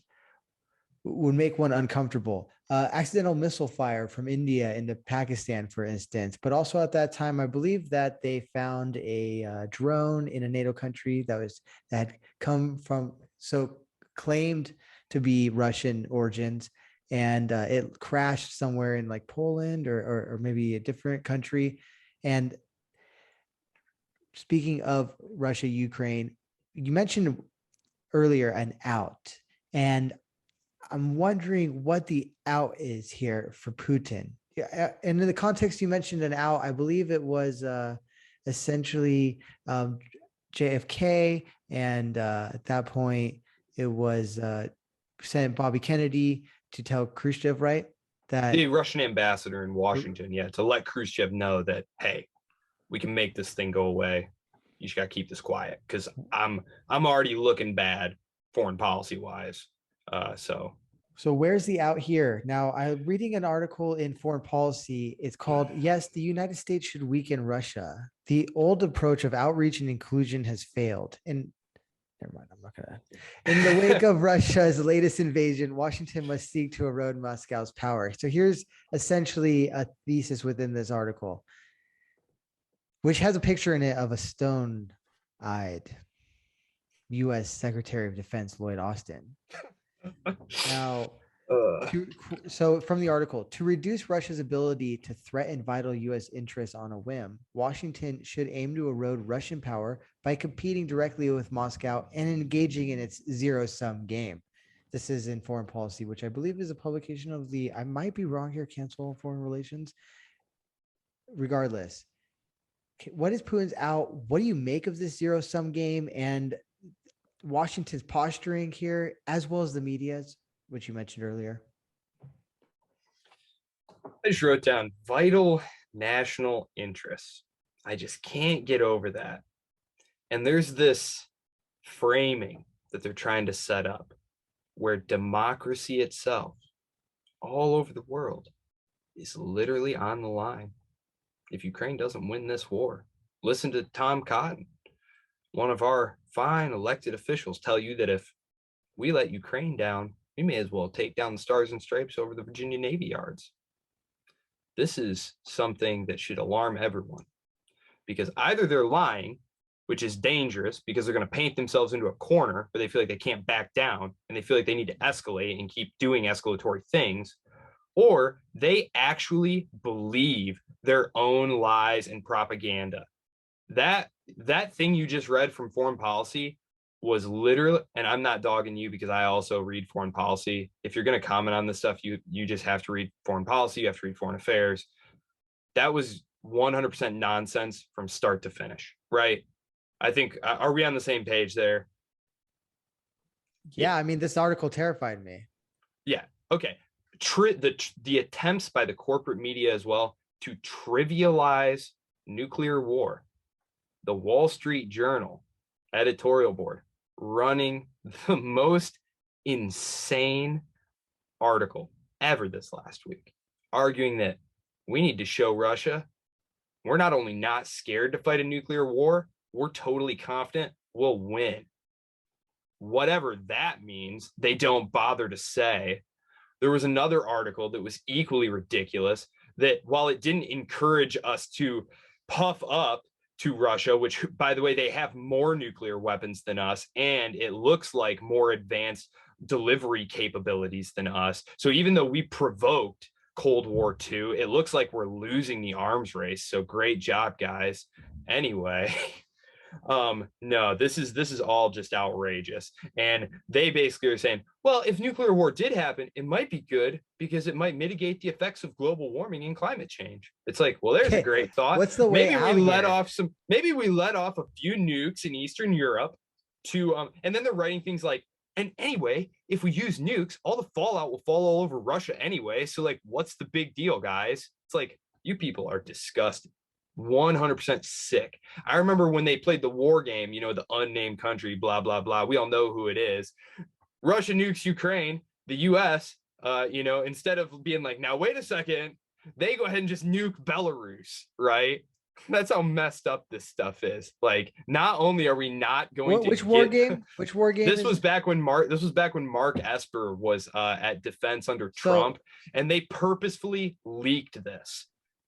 Speaker 1: would make one uncomfortable. Accidental missile fire from India into Pakistan, for instance. But also at that time, I believe that they found a drone in a NATO country that had come from, so claimed to be Russian origins, and it crashed somewhere in like Poland or maybe a different country. And speaking of Russia, Ukraine, you mentioned earlier an out, and I'm wondering what the out is here for Putin. And in the context you mentioned an out, I believe it was essentially JFK, and at that point it was President Bobby Kennedy to tell Khrushchev, right? That
Speaker 2: the Russian ambassador in Washington, to let Khrushchev know that, hey, we can make this thing go away. You just got to keep this quiet, because I'm already looking bad foreign policy wise. So
Speaker 1: where's the out here? Now, I'm reading an article in Foreign Policy. It's called, Yes, the United States Should Weaken Russia. The old approach of outreach and inclusion has failed. And never mind, I'm not going to. In the wake of Russia's latest invasion, Washington must seek to erode Moscow's power. So here's essentially a thesis within this article, which has a picture in it of a stone-eyed U.S. Secretary of Defense Lloyd Austin. Now, so from the article, to reduce Russia's ability to threaten vital U.S. interests on a whim, Washington should aim to erode Russian power by competing directly with Moscow and engaging in its zero-sum game. This is in Foreign Policy, which I believe is a publication of the, I might be wrong here, Council on Foreign Relations. Regardless, what is Putin's out? What do you make of this zero-sum game and Washington's posturing here, as well as the media's, which you mentioned earlier?
Speaker 2: I just wrote down vital national interests. I just can't get over that. And there's this framing that they're trying to set up where democracy itself, all over the world, is literally on the line if Ukraine doesn't win this war. Listen to Tom Cotton, one of our fine elected officials, tell you that if we let Ukraine down, we may as well take down the Stars and Stripes over the Virginia Navy Yards. This is something that should alarm everyone, because either they're lying, which is dangerous because they're going to paint themselves into a corner where they feel like they can't back down and they feel like they need to escalate and keep doing escalatory things, or they actually believe their own lies and propaganda. That thing you just read from Foreign Policy was literally, and I'm not dogging you because I also read Foreign Policy. If you're going to comment on this stuff, you just have to read Foreign Policy. You have to read Foreign Affairs. That was 100% nonsense from start to finish, right? I think, are we on the same page there?
Speaker 1: Yeah, I mean, this article terrified me.
Speaker 2: Yeah, okay. The attempts by the corporate media as well to trivialize nuclear war. The Wall Street Journal editorial board running the most insane article ever this last week, arguing that we need to show Russia we're not only not scared to fight a nuclear war, we're totally confident we'll win. Whatever that means, they don't bother to say. There was another article that was equally ridiculous that while it didn't encourage us to puff up to Russia, which, by the way, they have more nuclear weapons than us, and it looks like more advanced delivery capabilities than us. So even though we provoked Cold War II, it looks like we're losing the arms race. So great job, guys. Anyway, no, this is all just outrageous. And they basically are saying, well, if nuclear war did happen, it might be good because it might mitigate the effects of global warming and climate change. It's like, well, there's a great thought.
Speaker 1: What's the way
Speaker 2: maybe we let off a few nukes in Eastern Europe to and then they're writing things like, and anyway, if we use nukes, all the fallout will fall all over Russia anyway. So like, what's the big deal, guys? It's like, you people are disgusting. 100% sick. I remember when they played the war game, you know, the unnamed country, blah, blah, blah. We all know who it is. Russia nukes Ukraine, the US, you know, instead of being like, now, wait a second, they go ahead and just nuke Belarus, right? That's how messed up this stuff is. Like, not only are we not going to
Speaker 1: which war game?
Speaker 2: This was back when Mark Esper was at defense under Trump, and they purposefully leaked this.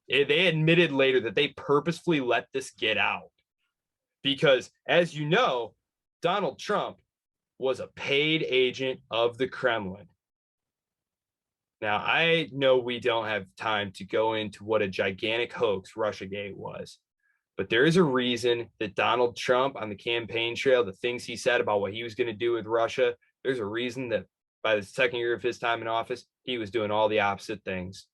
Speaker 2: They admitted later that they purposefully let this get out because, as you know, Donald Trump was a paid agent of the Kremlin. Now, I know we don't have time to go into what a gigantic hoax Russiagate was, but there is a reason that Donald Trump on the campaign trail, the things he said about what he was going to do with Russia, there's a reason that by the second year of his time in office, he was doing all the opposite things.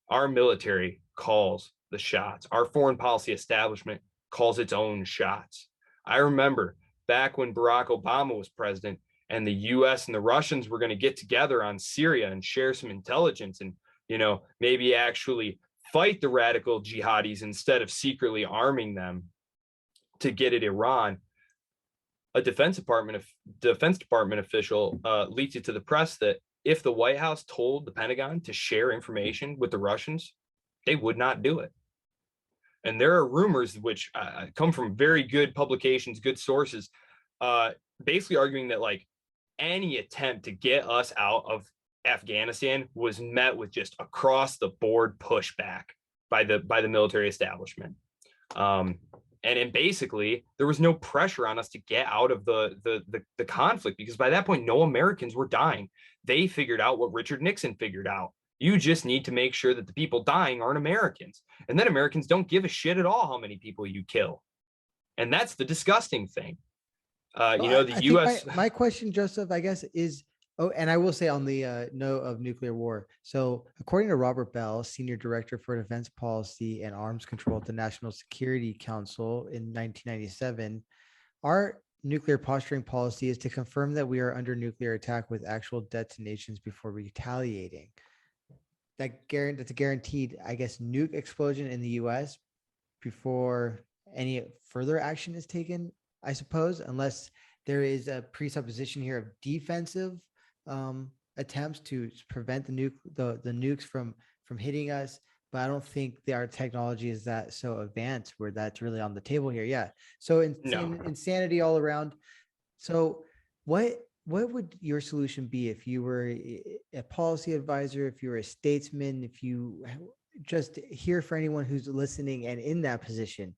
Speaker 2: Our military calls the shots. Our foreign policy establishment calls its own shots. I remember back when Barack Obama was president and the US and the Russians were going to get together on Syria and share some intelligence and, you know, maybe actually fight the radical jihadis instead of secretly arming them to get at Iran. a Defense Department official leaked it to the press that if the White House told the Pentagon to share information with the Russians, they would not do it. And there are rumors which come from very good publications, good sources, basically arguing that like any attempt to get us out of Afghanistan was met with just across the board pushback by the military establishment. And basically there was no pressure on us to get out of the conflict, because by that point no Americans were dying. They figured out what Richard Nixon figured out. You just need to make sure that the people dying aren't Americans. And then Americans don't give a shit at all how many people you kill. And that's the disgusting thing. The U.S.
Speaker 1: My question, Joseph, I guess is, and I will say on the note of nuclear war. So according to Robert Bell, Senior Director for Defense Policy and Arms Control at the National Security Council in 1997, our nuclear posturing policy is to confirm that we are under nuclear attack with actual detonations before retaliating. That's a guaranteed, I guess, nuke explosion in the U.S. before any further action is taken, I suppose, unless there is a presupposition here of defensive attempts to prevent the nukes from hitting us. But I don't think our technology is that so advanced where that's really on the table here. Yeah. So insanity all around. So what would your solution be if you were a policy advisor, if you were a statesman, if you just hear for anyone who's listening and in that position?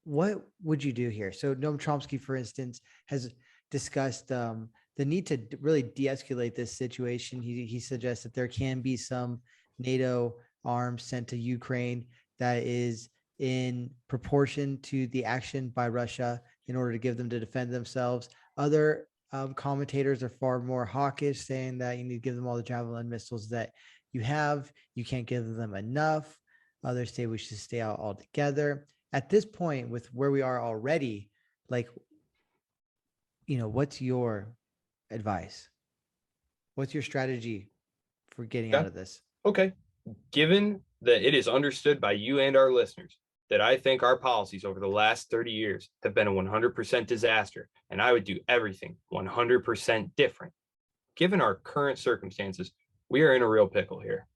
Speaker 1: What would you do here? So Noam Chomsky, for instance, has discussed the need to really de-escalate this situation. He suggests that there can be some NATO arms sent to Ukraine that is in proportion to the action by Russia in order to give them to defend themselves. Other commentators are far more hawkish, saying that you need to give them all the Javelin missiles that you have. You can't give them enough. Others say we should stay out altogether. At this point, with where we are already, like, what's your advice? What's your strategy for getting out of this?
Speaker 2: Okay. Given that it is understood by you and our listeners that I think our policies over the last 30 years have been a 100% disaster, and I would do everything 100% different. Given our current circumstances, we are in a real pickle here.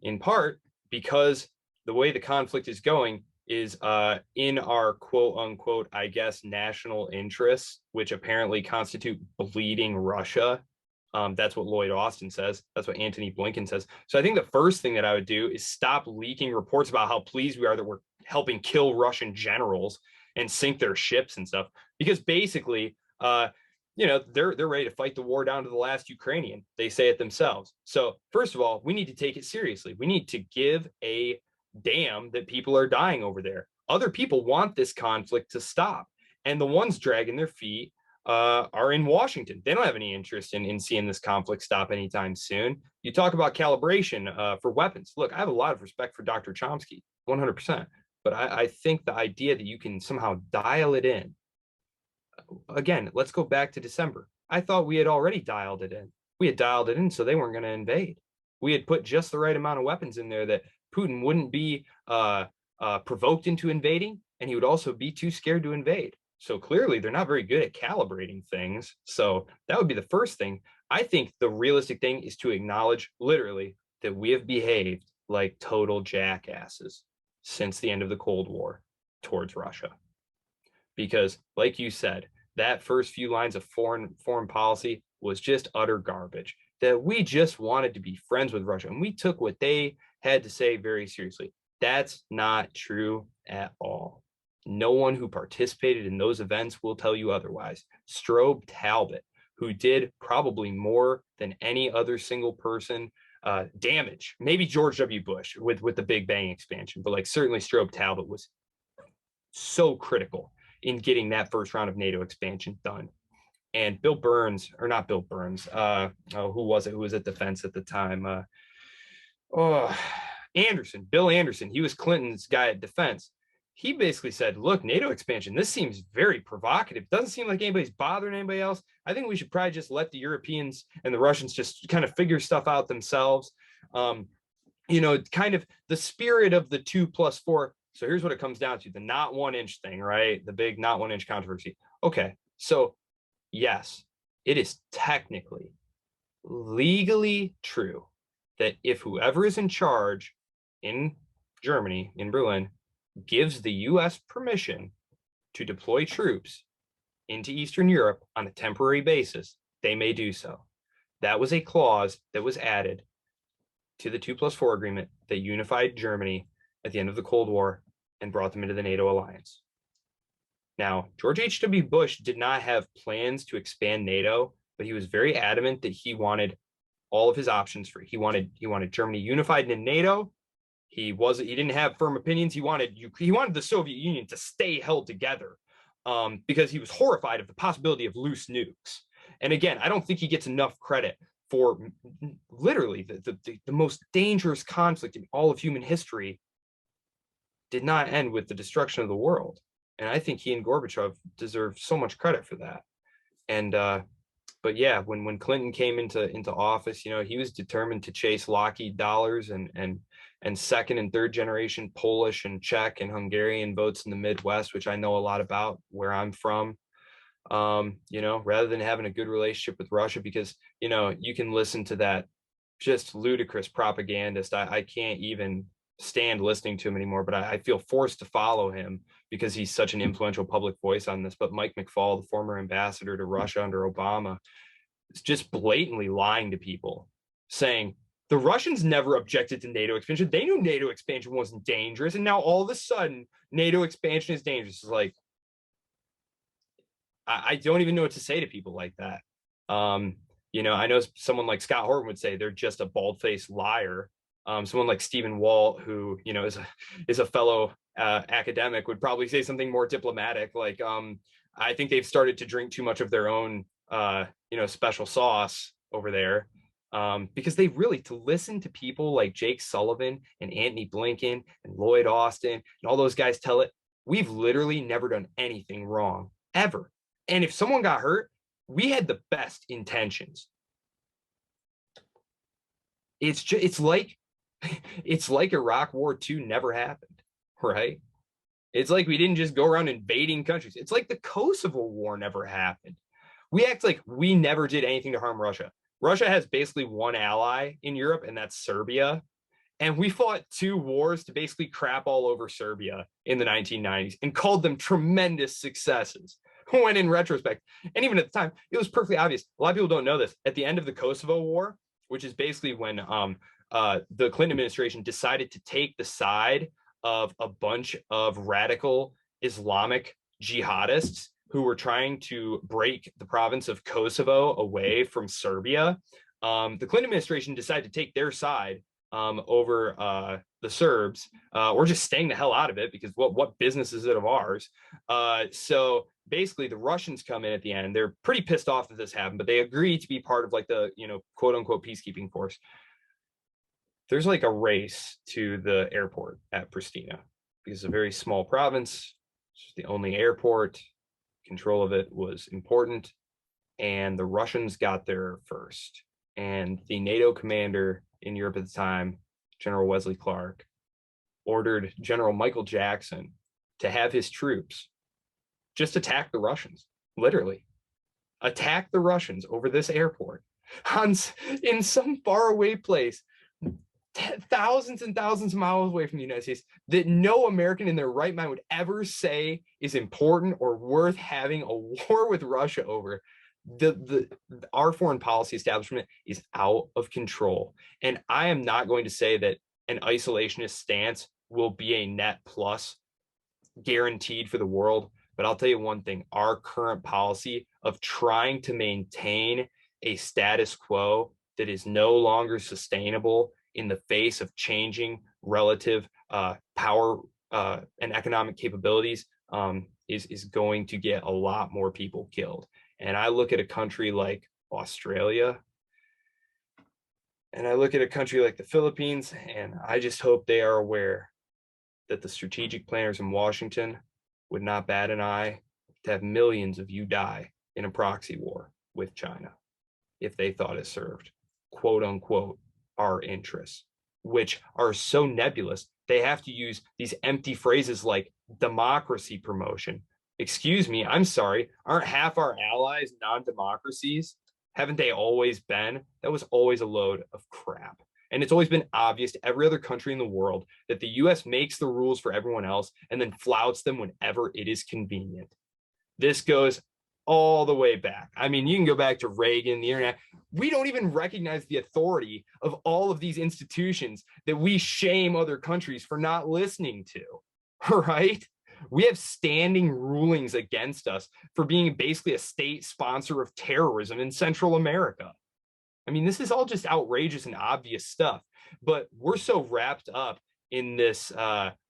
Speaker 2: In part because the way the conflict is going is in our quote unquote, I guess, national interests, which apparently constitute bleeding Russia. That's what Lloyd Austin says. That's what Antony Blinken says. So I think the first thing that I would do is stop leaking reports about how pleased we are that we're helping kill Russian generals and sink their ships and stuff. Because basically, they're ready to fight the war down to the last Ukrainian. They say it themselves. So first of all, we need to take it seriously. We need to give a damn that people are dying over there. Other people want this conflict to stop. And the ones dragging their feet are in Washington. They don't have any interest in seeing this conflict stop anytime soon. You talk about calibration for weapons. Look, I have a lot of respect for Dr. Chomsky, 100%. But I think the idea that you can somehow dial it in, again, let's go back to December. I thought we had already dialed it in. We had dialed it in so they weren't going to invade. We had put just the right amount of weapons in there that Putin wouldn't be provoked into invading, and he would also be too scared to invade. So clearly they're not very good at calibrating things. So that would be the first thing. I think the realistic thing is to acknowledge literally that we have behaved like total jackasses since the end of the Cold War towards Russia. Because like you said, that first few lines of foreign policy was just utter garbage, that we just wanted to be friends with Russia and we took what they had to say very seriously. That's not true at all. No one who participated in those events will tell you otherwise. Strobe Talbot, who did probably more than any other single person damage, maybe George W. Bush with the Big Bang expansion, but like certainly Strobe Talbot was so critical in getting that first round of NATO expansion done. And Bill Burns, or not Bill Burns, who was it? Who was at defense at the time? Bill Anderson. He was Clinton's guy at defense. He basically said, look, NATO expansion, this seems very provocative. Doesn't seem like anybody's bothering anybody else. I think we should probably just let the Europeans and the Russians just kind of figure stuff out themselves. Kind of the spirit of the 2+4 So here's what it comes down to, the not 1 inch thing, right? The big not 1 inch controversy. Okay, so yes, it is technically, legally true that if whoever is in charge in Germany, in Berlin, gives the US permission to deploy troops into Eastern Europe on a temporary basis, they may do so. That was a clause that was added to the 2+4 agreement that unified Germany at the end of the Cold War and brought them into the NATO alliance. Now, George H.W. Bush did not have plans to expand NATO, but he was very adamant that he wanted all of his options free. He wanted Germany unified in NATO. He didn't have firm opinions. He wanted the Soviet Union to stay held together, because he was horrified of the possibility of loose nukes. And again, I don't think he gets enough credit for literally the most dangerous conflict in all of human history did not end with the destruction of the world. And I think he and Gorbachev deserve so much credit for that. And but yeah, when Clinton came into office, he was determined to chase Lockheed dollars and second and third generation Polish and Czech and Hungarian votes in the Midwest, which I know a lot about where I'm from. Rather than having a good relationship with Russia, because you can listen to that just ludicrous propagandist. I can't even stand listening to him anymore, but I feel forced to follow him because he's such an influential public voice on this. But Mike McFaul, the former ambassador to Russia under Obama, is just blatantly lying to people, saying the Russians never objected to NATO expansion. They knew NATO expansion wasn't dangerous, and now all of a sudden NATO expansion is dangerous. It's like, I don't even know what to say to people like that. I know someone like Scott Horton would say they're just a bald-faced liar. Someone like Stephen Walt, who is a fellow academic, would probably say something more diplomatic, like I think they've started to drink too much of their own special sauce over there, because they really, to listen to people like Jake Sullivan and Antony Blinken and Lloyd Austin and all those guys tell it, we've literally never done anything wrong ever. And if someone got hurt, we had the best intentions. It's like Iraq War II never happened, right? It's like we didn't just go around invading countries. It's like the Kosovo War never happened. We act like we never did anything to harm Russia. Russia has basically one ally in Europe, and that's Serbia. And we fought 2 wars to basically crap all over Serbia in the 1990s and called them tremendous successes. When in retrospect, and even at the time, it was perfectly obvious. A lot of people don't know this. At the end of the Kosovo War, which is basically when the Clinton administration decided to take the side of a bunch of radical Islamic jihadists who were trying to break the province of Kosovo away from Serbia, the Clinton administration decided to take their side over the Serbs, or just staying the hell out of it, because what business is it of ours? So basically the Russians come in at the end. They're pretty pissed off that this happened, but they agree to be part of like the, quote unquote peacekeeping force. There's like a race to the airport at Pristina because it's a very small province. It's the only airport. Control of it was important. And the Russians got there first. And the NATO commander in Europe at the time, General Wesley Clark, ordered General Michael Jackson to have his troops just attack the Russians, literally attack the Russians over this airport in some faraway place, thousands and thousands of miles away from the United States, that no American in their right mind would ever say is important or worth having a war with Russia over. Our foreign policy establishment is out of control. And I am not going to say that an isolationist stance will be a net plus guaranteed for the world. But I'll tell you one thing, our current policy of trying to maintain a status quo that is no longer sustainable in the face of changing relative power and economic capabilities is going to get a lot more people killed. And I look at a country like Australia, and I look at a country like the Philippines, and I just hope they are aware that the strategic planners in Washington would not bat an eye to have millions of you die in a proxy war with China if they thought it served, quote unquote, our interests, which are so nebulous they have to use these empty phrases like democracy promotion. Excuse me, I'm sorry. Aren't half our allies non-democracies? Haven't they always been? That was always a load of crap. And it's always been obvious to every other country in the world that the US makes the rules for everyone else and then flouts them whenever it is convenient. This goes all the way back. I mean, you can go back to Reagan, the internet. We don't even recognize the authority of all of these institutions that we shame other countries for not listening to, right? We have standing rulings against us for being basically a state sponsor of terrorism in Central America. I mean, this is all just outrageous and obvious stuff, but we're so wrapped up in this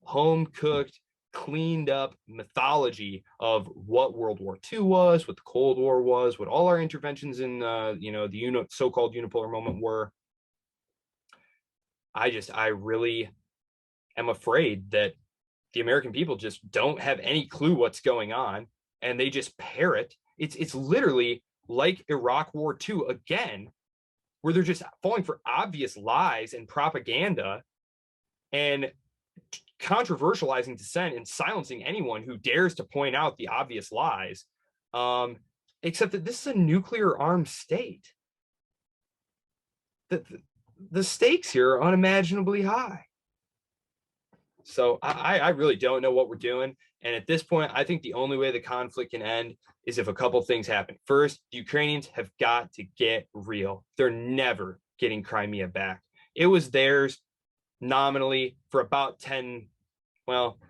Speaker 2: home-cooked, cleaned up mythology of what World War II was, what the Cold War was, what all our interventions in the so-called unipolar moment were. I really am afraid that the American people just don't have any clue what's going on, and they just parrot. It's literally like Iraq War II again, where they're just falling for obvious lies and propaganda and controversializing dissent and silencing anyone who dares to point out the obvious lies, except that this is a nuclear armed state. The stakes here are unimaginably high. So I really don't know what we're doing. And at this point, I think the only way the conflict can end is if a couple things happen. First, the Ukrainians have got to get real. They're never getting Crimea back. It was theirs nominally for about 10, well,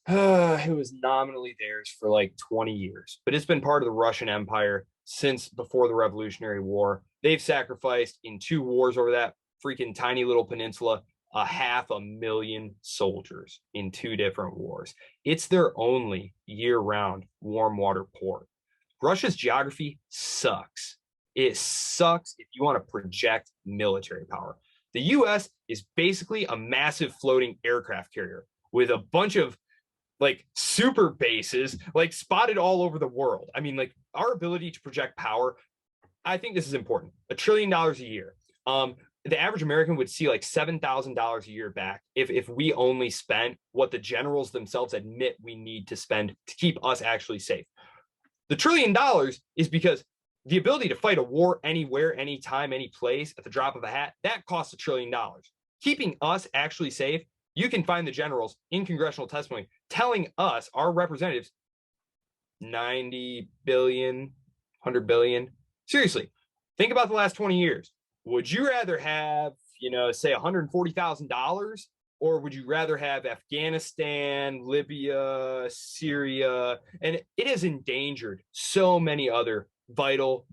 Speaker 2: it was nominally theirs for like 20 years, but it's been part of the Russian Empire since before the Revolutionary War. They've sacrificed in 2 wars over that freaking tiny little peninsula 500,000 soldiers in 2 different wars. It's their only year-round warm water port. Russia's geography sucks. It sucks if you want to project military power. The US is basically a massive floating aircraft carrier with a bunch of like super bases like spotted all over the world. I mean, like our ability to project power, I think this is important. $1 trillion a year. The average American would see like $7,000 a year back if we only spent what the generals themselves admit we need to spend to keep us actually safe. The $1 trillion is because the ability to fight a war anywhere, anytime, any place at the drop of a hat, that costs $1 trillion. Keeping us actually safe, you can find the generals in congressional testimony telling us, our representatives, 90 billion, 100 billion. Seriously, think about the last 20 years. Would you rather have, say $140,000, or would you rather have Afghanistan, Libya, Syria? And it has endangered so many other vital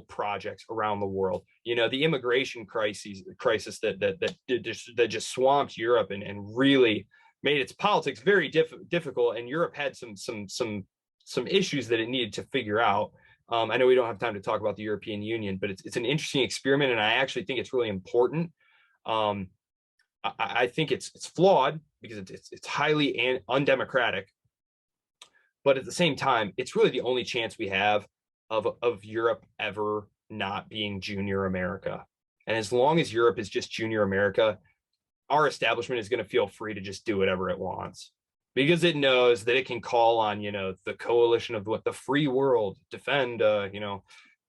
Speaker 2: projects around the world. The immigration crisis that just swamped Europe and really made its politics very difficult. And Europe had some issues that it needed to figure out. I know we don't have time to talk about the European Union, but it's an interesting experiment, and I actually think it's really important. I think it's flawed because it's highly undemocratic, but at the same time, it's really the only chance we have of Europe ever not being junior America. And as long as Europe is just junior America, our establishment is going to feel free to just do whatever it wants, because it knows that it can call on, the coalition of what the free world defend,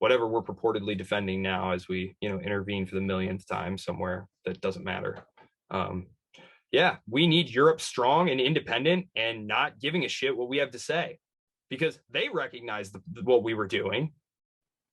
Speaker 2: whatever we're purportedly defending now as we, intervene for the millionth time somewhere that doesn't matter. Yeah, we need Europe strong and independent and not giving a shit what we have to say, because they recognize what we were doing.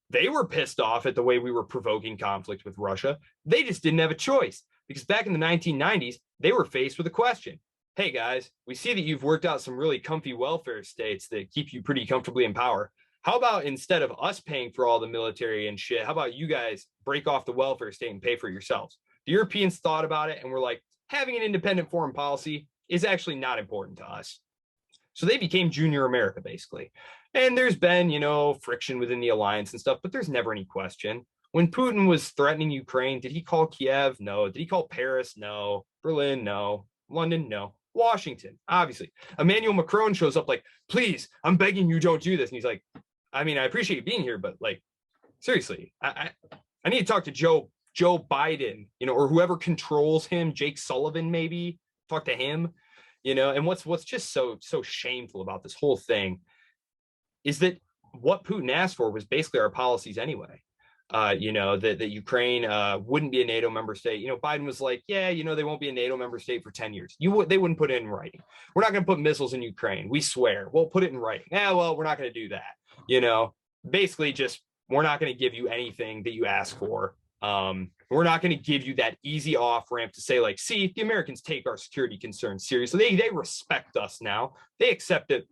Speaker 2: They were pissed off at the way we were provoking conflict with Russia. They just didn't have a choice, because back in the 1990s, they were faced with a question. Hey guys, we see that you've worked out some really comfy welfare states that keep you pretty comfortably in power. How about instead of us paying for all the military and shit, how about you guys break off the welfare state and pay for it yourselves? The Europeans thought about it and were like, having an independent foreign policy is actually not important to us. So they became junior America, basically. And there's been, friction within the alliance and stuff, but there's never any question. When Putin was threatening Ukraine, did he call Kiev? No. Did he call Paris? No. Berlin? No. London? No. Washington, obviously. Emmanuel Macron shows up like, please, I'm begging you, don't do this. And he's like, I mean, I appreciate you being here, but like, seriously, I need to talk to Joe Biden, or whoever controls him, Jake Sullivan, maybe, fuck to him, you know. And what's just so shameful about this whole thing is that what Putin asked for was basically our policies anyway. You know, that Ukraine wouldn't be a NATO member state. You know, Biden was like, yeah, you know, they won't be a NATO member state for 10 years. They wouldn't put it in writing. We're not going to put missiles in Ukraine. We swear. We'll put it in writing. Yeah, well, we're not going to do that. You know, basically just, we're not going to give you anything that you ask for. We're not going to give you that easy off ramp to say, like, see, the Americans take our security concerns seriously. They respect us now. They accept it.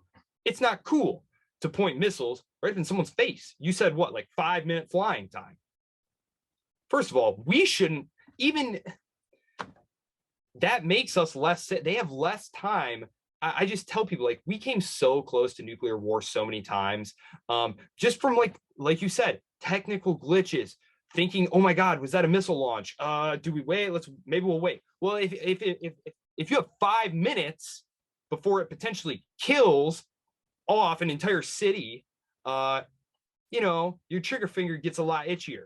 Speaker 2: It's not cool to point missiles right in someone's face. You said what, like 5-minute flying time? First of all, we shouldn't even, that makes us less, they have less time. I just tell people, like, we came so close to nuclear war so many times, just from like you said, technical glitches, thinking, oh my God, was that a missile launch? Do we wait? Maybe we'll wait. Well, if you have 5 minutes before it potentially kills off an entire city, you know, your trigger finger gets a lot itchier.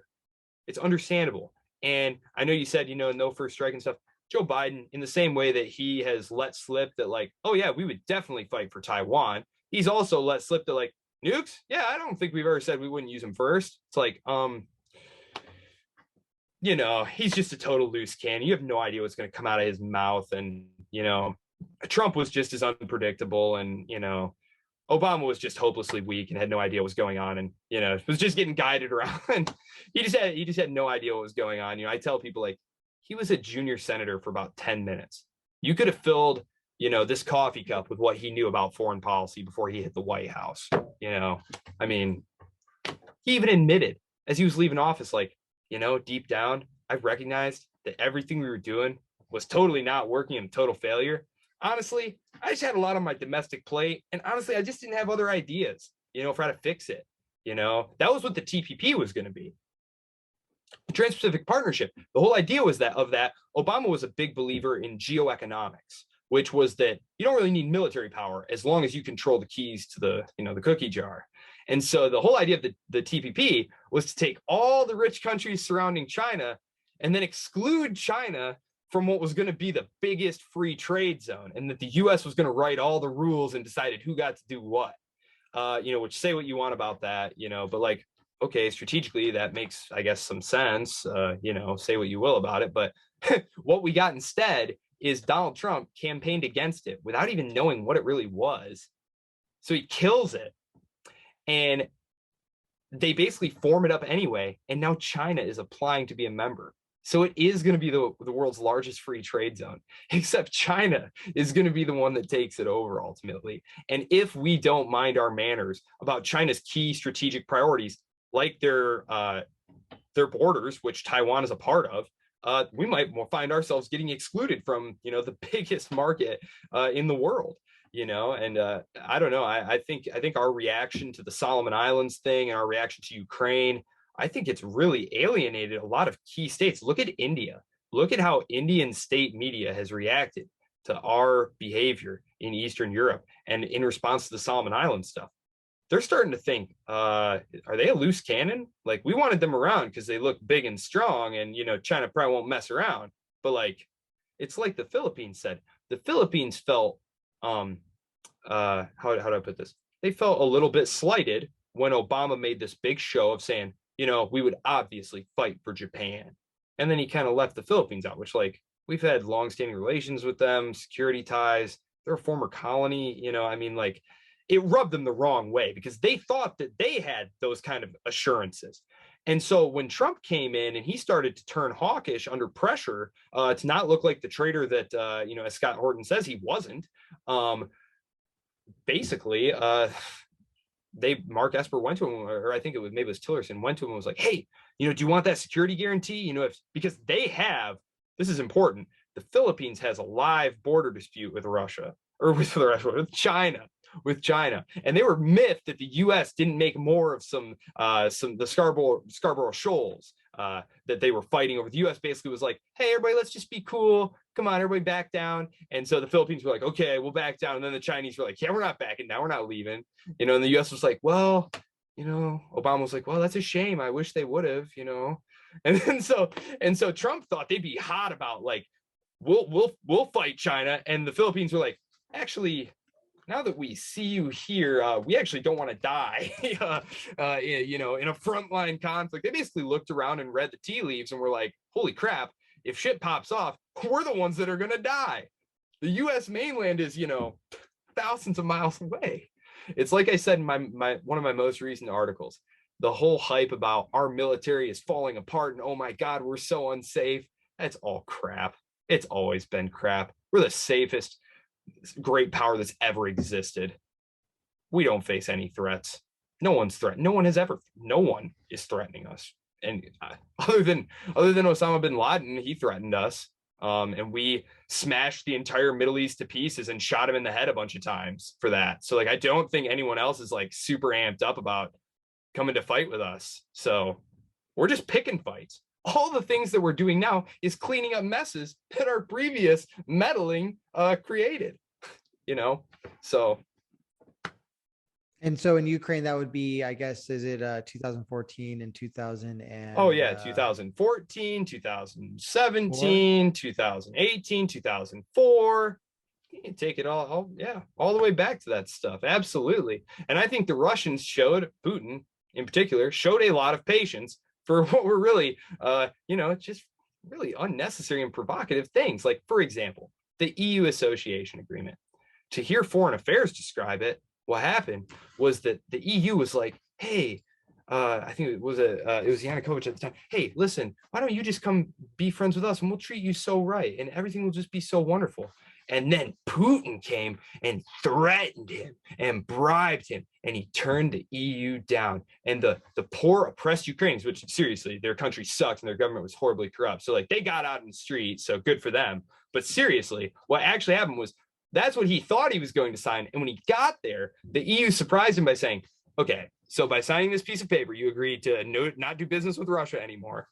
Speaker 2: It's understandable. And I know you said, you know, no first strike and stuff. Joe Biden, in the same way that he has let slip that, like, oh yeah, we would definitely fight for Taiwan, he's also let slip that, like, nukes, yeah, I don't think we've ever said we wouldn't use them first. It's like, you know, he's just a total loose cannon. You have no idea what's going to come out of his mouth. And, you know, Trump was just as unpredictable, and, you know, Obama was just hopelessly weak and had no idea what was going on, and, you know, was just getting guided around. And he just had no idea what was going on. You know, I tell people, like, he was a junior senator for about 10 minutes. You could have filled, you know, this coffee cup with what he knew about foreign policy before he hit the White House. You know, I mean, he even admitted as he was leaving office, like, you know, deep down, I recognized that everything we were doing was totally not working and a total failure. Honestly, I just had a lot on my domestic plate. And honestly, I just didn't have other ideas, you know, for how to fix it. You know, that was what the TPP was going to be. The Trans-Pacific Partnership. The whole idea was that Obama was a big believer in geoeconomics, which was that you don't really need military power as long as you control the keys to the, you know, the cookie jar. And so the whole idea of the TPP was to take all the rich countries surrounding China and then exclude China from what was going to be the biggest free trade zone, and that the US was going to write all the rules and decided who got to do what. You know, which, say what you want about that, you know, but, like, okay, strategically that makes, I guess, some sense. You know, say what you will about it, but what we got instead is Donald Trump campaigned against it without even knowing what it really was. So he kills it, and they basically form it up anyway. And now China is applying to be a member. So it is going to be the world's largest free trade zone, except China is going to be the one that takes it over ultimately. And if we don't mind our manners about China's key strategic priorities, like their borders, which Taiwan is a part of, we might find ourselves getting excluded from, you know, the biggest market in the world. You know, and I don't know. I think our reaction to the Solomon Islands thing and our reaction to Ukraine, I think it's really alienated a lot of key states. Look at India. Look at how Indian state media has reacted to our behavior in Eastern Europe and in response to the Solomon Islands stuff. They're starting to think, are they a loose cannon? Like, we wanted them around because they look big and strong, and, you know, China probably won't mess around. But, like, it's like the Philippines said. The Philippines felt, how do I put this? They felt a little bit slighted when Obama made this big show of saying, you know, we would obviously fight for Japan. And then he kind of left the Philippines out, which, like, we've had longstanding relations with them, security ties. They're a former colony, you know, I mean, like, it rubbed them the wrong way because they thought that they had those kind of assurances. And so when Trump came in and he started to turn hawkish under pressure to not look like the traitor that, you know, as Scott Horton says he wasn't, basically, Mark Esper went to him, or I think maybe it was Tillerson, went to him and was like, hey, you know, do you want that security guarantee? You know, because they have, this is important, the Philippines has a live border dispute with Russia, or with China. And they were miffed that the US didn't make more of the Scarborough Shoals that they were fighting over. The US basically was like, hey, everybody, let's just be cool. Come on, everybody back down. And so the Philippines were like, okay, we'll back down. And then the Chinese were like, yeah, we're not backing down. We're not leaving. You know, and the US was like, well, you know, Obama was like, well, that's a shame. I wish they would have, you know. And so Trump thought they'd be hot about, like, we'll fight China. And the Philippines were like, actually, now that we see you here, we actually don't want to die, you know, in a frontline conflict. They basically looked around and read the tea leaves and were like, holy crap, if shit pops off, we're the ones that are going to die. The U.S. mainland is, you know, thousands of miles away. It's like I said in one of my most recent articles, the whole hype about our military is falling apart and, oh my God, we're so unsafe. That's all crap. It's always been crap. We're the safest great power that's ever existed. We don't face any threats. No one is threatening us. And other than Osama bin Laden, he threatened us. And we smashed the entire Middle East to pieces and shot him in the head a bunch of times for that. So like, I don't think anyone else is like super amped up about coming to fight with us. So we're just picking fights. All the things that we're doing now is cleaning up messes that our previous meddling created, you know? So.
Speaker 1: And so in Ukraine, that would be, I guess, is it 2014 and 2000 and
Speaker 2: oh yeah, 2014, 2017, 2018, 2004. You can take it all the way back to that stuff. Absolutely. And I think the Russians Putin in particular, showed a lot of patience for what were really, you know, just really unnecessary and provocative things. Like, for example, the EU association agreement. To hear Foreign Affairs describe it, what happened was that the EU was like, hey, I think it was Yanukovych at the time. Hey, listen, why don't you just come be friends with us and we'll treat you so right and everything will just be so wonderful. And then Putin came and threatened him and bribed him, and he turned the EU down. And the poor oppressed Ukrainians, which seriously, their country sucked and their government was horribly corrupt. So like they got out in the street, so good for them. But seriously, what actually happened was that's what he thought he was going to sign. And when he got there, the EU surprised him by saying, okay, so by signing this piece of paper, you agreed to not do business with Russia anymore.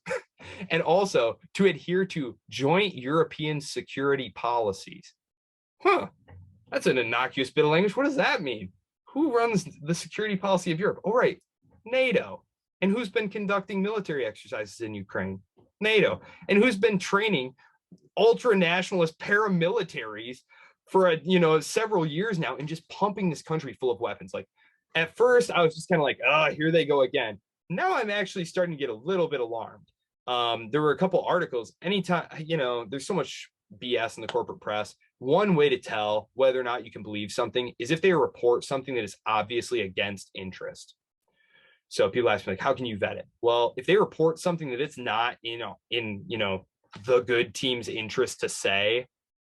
Speaker 2: And also to adhere to joint European security policies. Huh, that's an innocuous bit of language. What does that mean? Who runs the security policy of Europe? Oh, right, NATO. And who's been conducting military exercises in Ukraine? NATO. And who's been training ultra-nationalist paramilitaries for several years now and just pumping this country full of weapons? Like, at first, I was just kind of like, oh, here they go again. Now I'm actually starting to get a little bit alarmed. There were a couple articles. Anytime, there's so much BS in the corporate press. One way to tell whether or not you can believe something is if they report something that is obviously against interest. So people ask me, like, how can you vet it? Well, if they report something that it's not, in the good team's interest to say,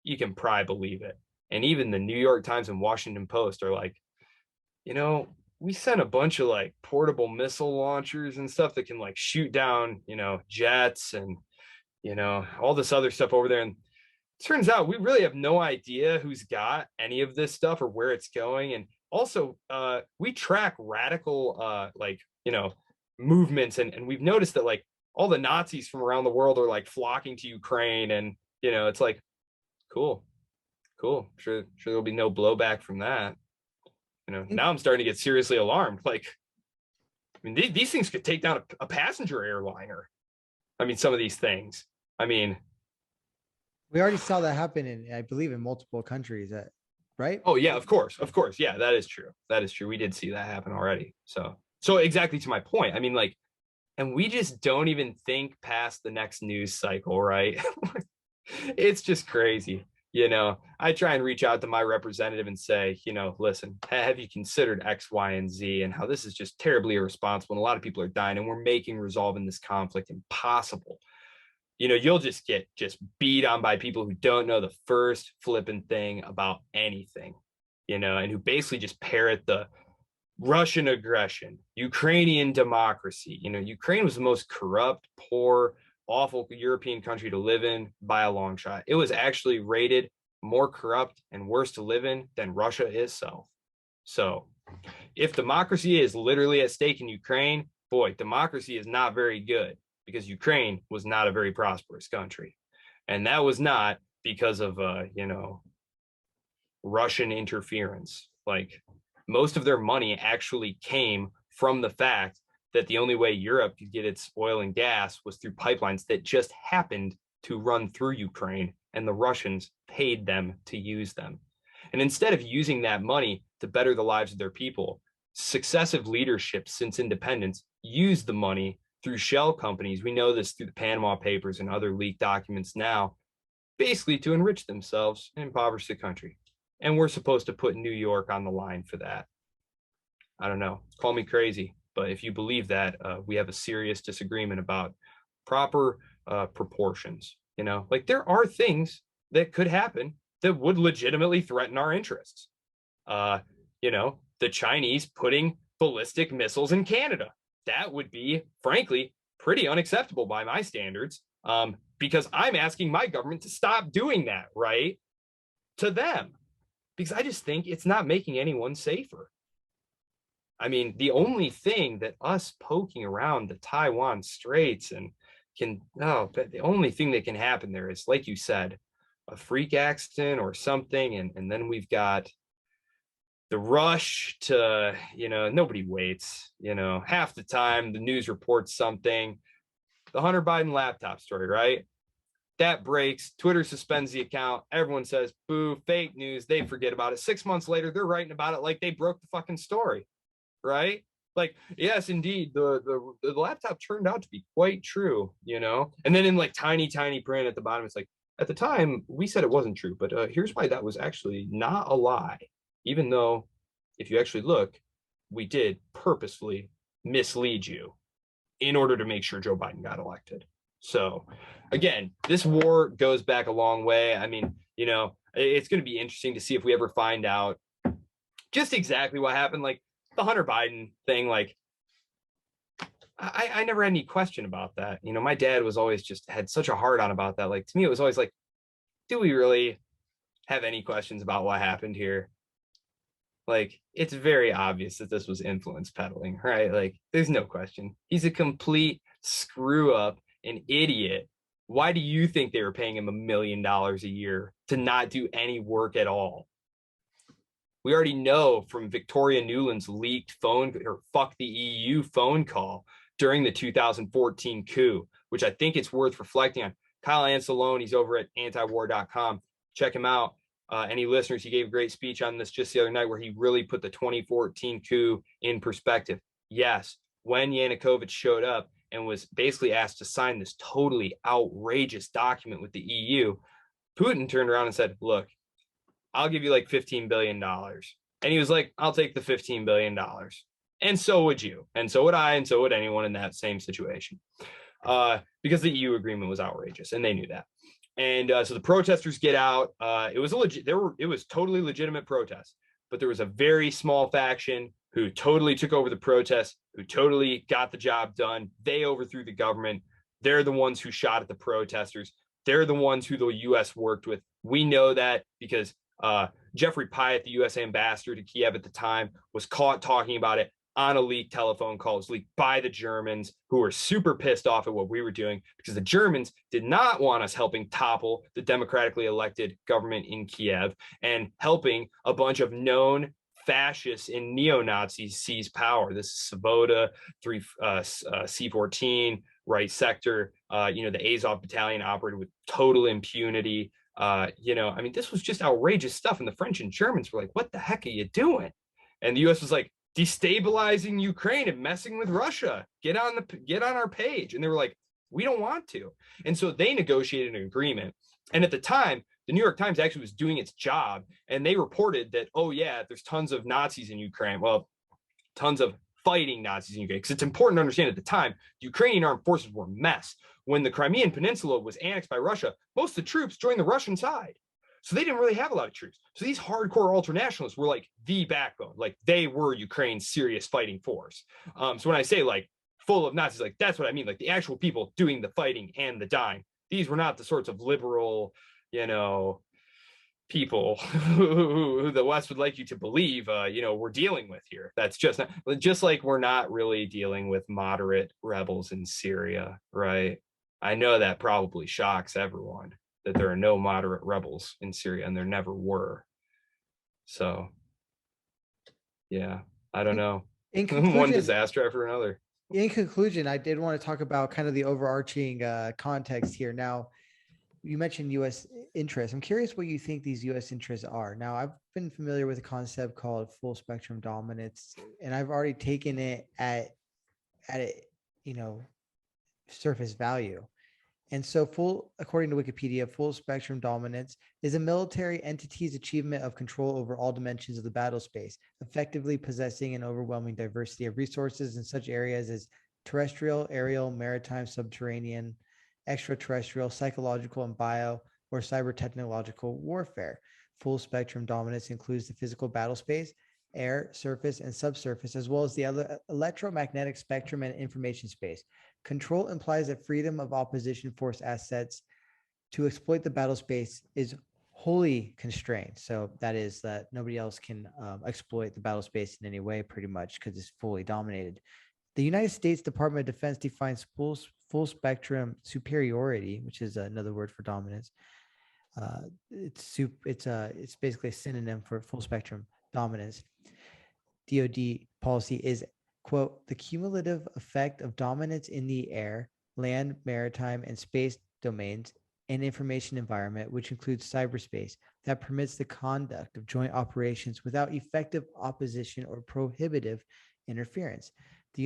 Speaker 2: you can probably believe it. And even the New York Times and Washington Post are like, we sent a bunch of like portable missile launchers and stuff that can like shoot down, jets and, all this other stuff over there. And it turns out we really have no idea who's got any of this stuff or where it's going. And also we track radical movements. And we've noticed that like all the Nazis from around the world are like flocking to Ukraine. And, it's like, cool. Sure there'll be no blowback from that. Now I'm starting to get seriously alarmed. Like, I mean, these things could take down a passenger airliner. I mean, some of these things. I mean,
Speaker 1: we already saw that happen I believe, in multiple countries. Right?
Speaker 2: Oh yeah, of course. Yeah, that is true. We did see that happen already. So exactly to my point. I mean, like, and we just don't even think past the next news cycle, right? It's just crazy. I try and reach out to my representative and say, listen, have you considered X, Y, and Z and how this is just terribly irresponsible and a lot of people are dying and we're making resolving this conflict impossible. You'll just get beat on by people who don't know the first flipping thing about anything, and who basically just parrot the Russian aggression, Ukrainian democracy. Ukraine was the most corrupt, poor, awful European country to live in by a long shot. It was actually rated more corrupt and worse to live in than Russia itself. So if democracy is literally at stake in Ukraine, boy, democracy is not very good because Ukraine was not a very prosperous country. And that was not because of, Russian interference. Like, most of their money actually came from the fact that the only way Europe could get its oil and gas was through pipelines that just happened to run through Ukraine and the Russians paid them to use them. And instead of using that money to better the lives of their people, successive leadership since independence used the money through shell companies. We know this through the Panama Papers and other leaked documents now, basically to enrich themselves and impoverish the country. And we're supposed to put New York on the line for that. I don't know, call me crazy, but if you believe that, we have a serious disagreement about proper proportions. You know, like there are things that could happen that would legitimately threaten our interests. You know, the Chinese putting ballistic missiles in Canada. That would be, frankly, pretty unacceptable by my standards, because I'm asking my government to stop doing that, right? To them, because I just think it's not making anyone safer. I mean, the only thing that us poking around the Taiwan Straits and the only thing that can happen there is, like you said, a freak accident or something. And then we've got the rush to, you know, nobody waits, you know, half the time the news reports something, the Hunter Biden laptop story, right? That breaks, Twitter suspends the account. Everyone says, boo, fake news. They forget about it. 6 months later, they're writing about it like they broke the fucking story, right? Like, yes, indeed, the laptop turned out to be quite true, you know? And then in like tiny print at the bottom, it's like, at the time, we said it wasn't true, but here's why that was actually not a lie. Even though, if you actually look, we did purposefully mislead you in order to make sure Joe Biden got elected. So, again, this war goes back a long way. I mean, you know, it's going to be interesting to see if we ever find out just exactly what happened. Like the Hunter Biden thing, like, I never had any question about that. You know, my dad was always just had such a hard on about that. Like, to me, it was always like, do we really have any questions about what happened here? Like, it's very obvious that this was influence peddling, right? Like, there's no question. He's a complete screw up, an idiot. Why do you think they were paying him $1 million a year to not do any work at all? We already know from Victoria Nuland's leaked phone or fuck the EU phone call during the 2014 coup, which I think it's worth reflecting on. Kyle Ancelone, he's over at antiwar.com. Check him out. Any listeners, he gave a great speech on this just the other night where he really put the 2014 coup in perspective. Yes, when Yanukovych showed up and was basically asked to sign this totally outrageous document with the EU, Putin turned around and said, look, I'll give you like $15 billion. And he was like, I'll take the $15 billion. And so would you. And so would I. And so would anyone in that same situation. Because the EU agreement was outrageous and they knew that. And so the protesters get out. It was totally legitimate protests, but there was a very small faction who totally took over the protests, who totally got the job done. They overthrew the government. They're the ones who shot at the protesters. They're the ones who the U.S. worked with. We know that because Jeffrey Pyatt, the U.S. ambassador to Kiev at the time, was caught talking about it on a leaked telephone call. It was leaked by the Germans, who were super pissed off at what we were doing because the Germans did not want us helping topple the democratically elected government in Kiev and helping a bunch of known fascists and neo-Nazis seize power. This is Svoboda, C-14, right sector. The Azov battalion operated with total impunity. I mean, this was just outrageous stuff. And the French and Germans were like, what the heck are you doing? And the U.S. was like, destabilizing Ukraine and messing with Russia. Get on our page. And they were like, we don't want to. And so they negotiated an agreement. And at the time, the New York Times actually was doing its job. And they reported that, oh yeah, there's tons of Nazis in Ukraine. Well, tons of fighting Nazis in Ukraine. Because it's important to understand at the time, the Ukrainian armed forces were a mess. When the Crimean Peninsula was annexed by Russia, most of the troops joined the Russian side. So they didn't really have a lot of troops. So these hardcore ultranationalists were like the backbone. Like they were Ukraine's serious fighting force. So when I say like full of Nazis, like that's what I mean. Like the actual people doing the fighting and the dying. These were not the sorts of liberal, people who the West would like you to believe, we're dealing with here. That's just like we're not really dealing with moderate rebels in Syria, right? I know that probably shocks everyone, that there are no moderate rebels in Syria, and there never were. So, yeah, I don't know.
Speaker 1: In conclusion,
Speaker 2: one disaster after another.
Speaker 1: In conclusion, I did want to talk about kind of the overarching context here. Now, you mentioned U.S. interests. I'm curious what you think these U.S. interests are. Now, I've been familiar with a concept called full spectrum dominance, and I've already taken it at it, you know, surface value. And so, according to Wikipedia, full spectrum dominance is a military entity's achievement of control over all dimensions of the battle space, effectively possessing an overwhelming diversity of resources in such areas as terrestrial, aerial, maritime, subterranean, extraterrestrial, psychological, and bio or cyber technological warfare. Full spectrum dominance includes the physical battle space, air, surface, and subsurface, as well as the electromagnetic spectrum and information space. Control implies that freedom of opposition force assets to exploit the battle space is wholly constrained. So that is that nobody else can exploit the battle space in any way, pretty much, because it's fully dominated. The United States Department of Defense defines full spectrum superiority, which is another word for dominance. It's basically a synonym for full spectrum dominance. DoD policy is, quote, the cumulative effect of dominance in the air, land, maritime, and space domains and information environment, which includes cyberspace, that permits the conduct of joint operations without effective opposition or prohibitive interference. The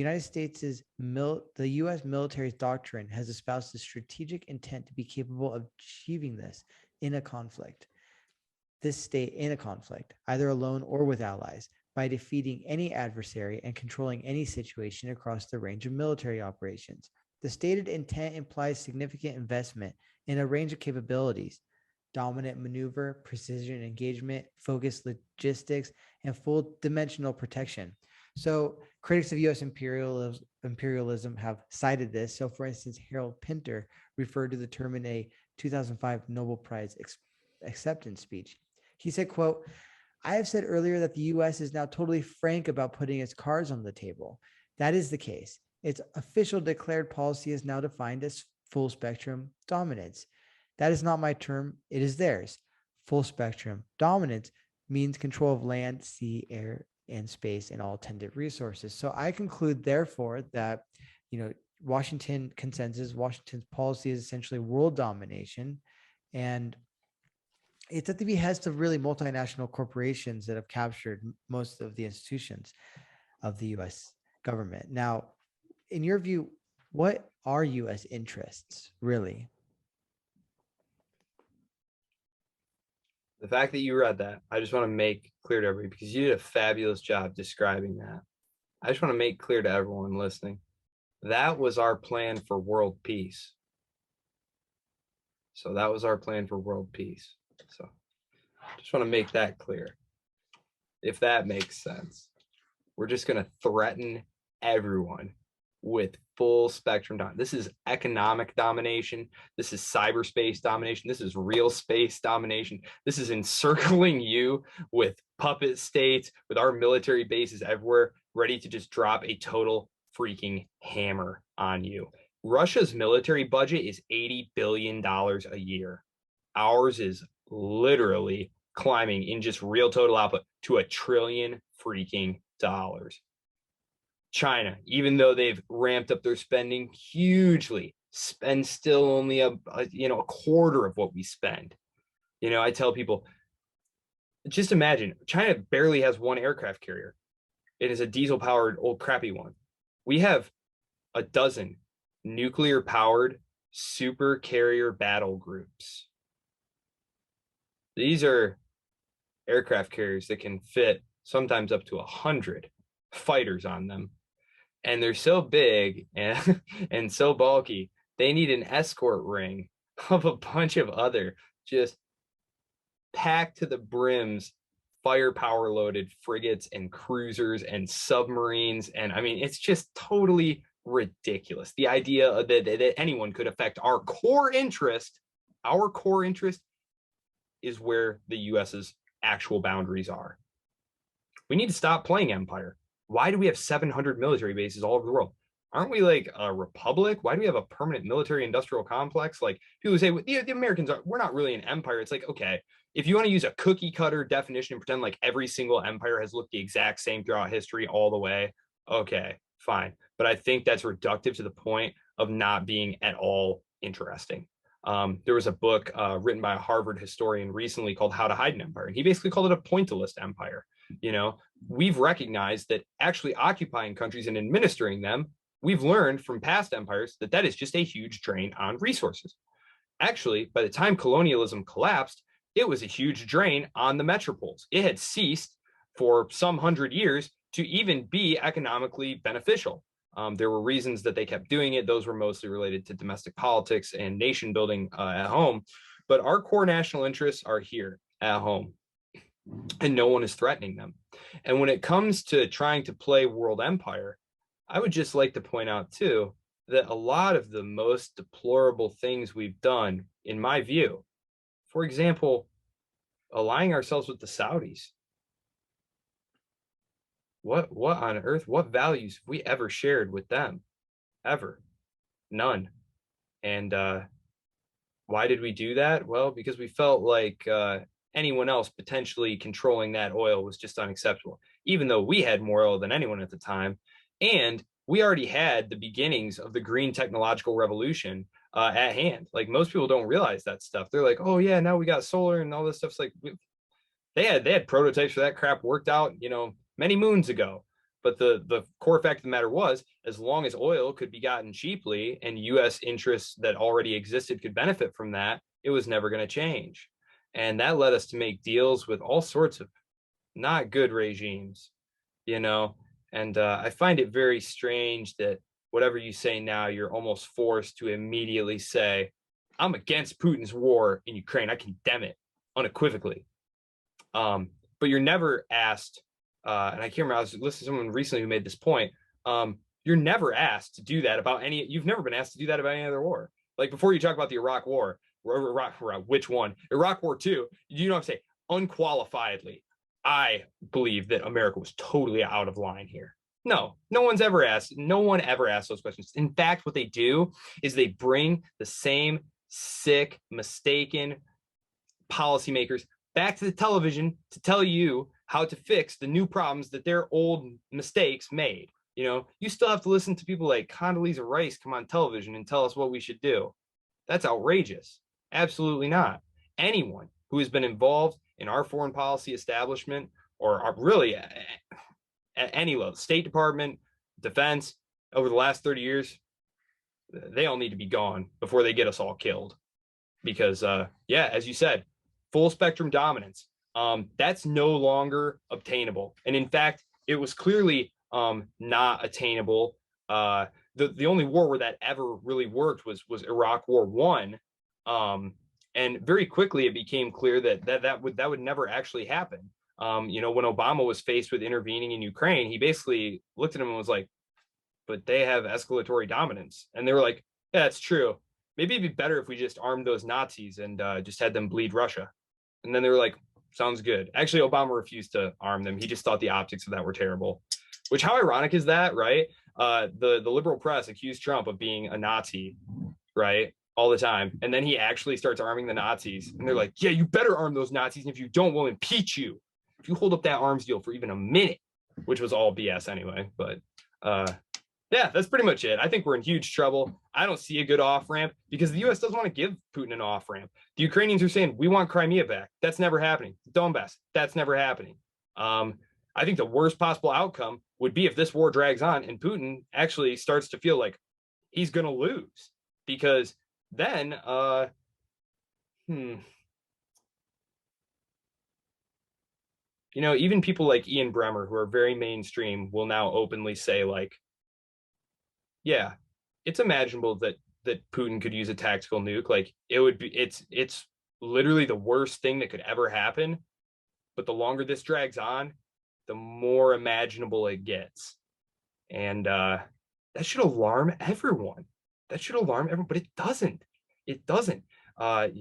Speaker 1: U.S. military's doctrine has espoused the strategic intent to be capable of achieving this in a conflict. This state in a conflict, either alone or with allies, by defeating any adversary and controlling any situation across the range of military operations. The stated intent implies significant investment in a range of capabilities: dominant maneuver, precision engagement, focused logistics, and full dimensional protection. So critics of U.S. imperialism have cited this. So, for instance, Harold Pinter referred to the term in a 2005 Nobel Prize acceptance speech. He said, quote, I have said earlier that the U.S. is now totally frank about putting its cards on the table. That is the case. Its official declared policy is now defined as full spectrum dominance. That is not my term. It is theirs. Full spectrum dominance means control of land, sea, air, and space and all attendant resources. So I conclude, therefore, that, Washington's policy is essentially world domination, and it's at the behest of really multinational corporations that have captured most of the institutions of the U.S. government. Now, in your view, what are U.S. interests really?
Speaker 2: The fact that you read that, I just want to make clear to everybody, because you did a fabulous job describing that. I just want to make clear to everyone listening, that was our plan for world peace. So that was our plan for world peace. So just want to make that clear, if that makes sense. We're just going to threaten everyone with full spectrum domination. This is economic domination. This is cyberspace domination. This is real space domination. This is encircling you with puppet states, with our military bases everywhere, ready to just drop a total freaking hammer on you. Russia's military budget is $80 billion a year. Ours is literally climbing in just real total output to $1 trillion freaking dollars. China, even though they've ramped up their spending hugely, spend still only a quarter of what we spend. I tell people, just imagine, China barely has one aircraft carrier. It is a diesel-powered old crappy one. We have a dozen nuclear-powered super carrier battle groups. These are aircraft carriers that can fit sometimes up to 100 fighters on them. And they're so big and so bulky, they need an escort ring of a bunch of other just packed to the brims firepower loaded frigates and cruisers and submarines. And I mean, it's just totally ridiculous. The idea that anyone could affect our core interest is where the US's actual boundaries are. We need to stop playing empire. Why do we have 700 military bases all over the world? Aren't we like a republic? Why do we have a permanent military industrial complex? Like, people say, well, the Americans we're not really an empire. It's like, okay, if you want to use a cookie cutter definition and pretend like every single empire has looked the exact same throughout history all the way, okay, fine. But I think that's reductive to the point of not being at all interesting. There was a book written by a Harvard historian recently called How to Hide an Empire. And he basically called it a pointillist empire. We've recognized that actually occupying countries and administering them, we've learned from past empires that that is just a huge drain on resources. Actually, by the time colonialism collapsed, it was a huge drain on the metropoles. It had ceased for some 100 years to even be economically beneficial. There were reasons that they kept doing it. Those were mostly related to domestic politics and nation building at home. But our core national interests are here at home, and no one is threatening them. And when it comes to trying to play world empire, I would just like to point out, too, that a lot of the most deplorable things we've done, in my view, for example, aligning ourselves with the Saudis. What on earth, what values have we ever shared with them? Ever? None. And why did we do that? Well, because we felt like anyone else potentially controlling that oil was just unacceptable, even though we had more oil than anyone at the time. And we already had the beginnings of the green technological revolution at hand. Like, most people don't realize that stuff. They're like, oh yeah, now we got solar and all this stuff. It's like, they had prototypes for that crap worked out, many moons ago. But the core fact of the matter was, as long as oil could be gotten cheaply and U.S. interests that already existed could benefit from that, it was never going to change. And that led us to make deals with all sorts of not good regimes, And I find it very strange that whatever you say now, you're almost forced to immediately say, I'm against Putin's war in Ukraine. I condemn it unequivocally. But you're never asked, and I can't remember, I was listening to someone recently who made this point. You're never asked to do that about you've never been asked to do that about any other war. Like, before you talk about the Iraq war, which one? Iraq War II, you don't have to say unqualifiedly, I believe that America was totally out of line here. No one ever asked those questions. In fact, what they do is they bring the same sick, mistaken policymakers back to the television to tell you how to fix the new problems that their old mistakes made. You still have to listen to people like Condoleezza Rice come on television and tell us what we should do. That's outrageous. Absolutely not. Anyone who has been involved in our foreign policy establishment, or really at any level, State Department, defense, over the last 30 years, they all need to be gone before they get us all killed. Because, as you said, full spectrum dominance, that's no longer obtainable. And in fact, it was clearly not attainable. The only war where that ever really worked was Iraq War I. And very quickly it became clear that would never actually happen. When Obama was faced with intervening in Ukraine, he basically looked at him and was like, but they have escalatory dominance. And they were like, yeah, that's true. Maybe it'd be better if we just armed those Nazis and just had them bleed Russia. And then they were like, sounds good. Actually, Obama refused to arm them. He just thought the optics of that were terrible. Which, how ironic is that, right? The liberal press accused Trump of being a Nazi, right? All the time. And then he actually starts arming the Nazis. And they're like, yeah, you better arm those Nazis. And if you don't, we'll impeach you. If you hold up that arms deal for even a minute, which was all BS anyway. But that's pretty much it. I think we're in huge trouble. I don't see a good off-ramp because the U.S. doesn't want to give Putin an off-ramp. The Ukrainians are saying, we want Crimea back. That's never happening. Donbass, that's never happening. I think the worst possible outcome would be if this war drags on and Putin actually starts to feel like he's going to lose, because then, even people like Ian Bremmer, who are very mainstream, will now openly say, like, yeah, it's imaginable that Putin could use a tactical nuke. Like, it's literally the worst thing that could ever happen. But the longer this drags on, the more imaginable it gets. And that should alarm everyone. But it doesn't. It doesn't. And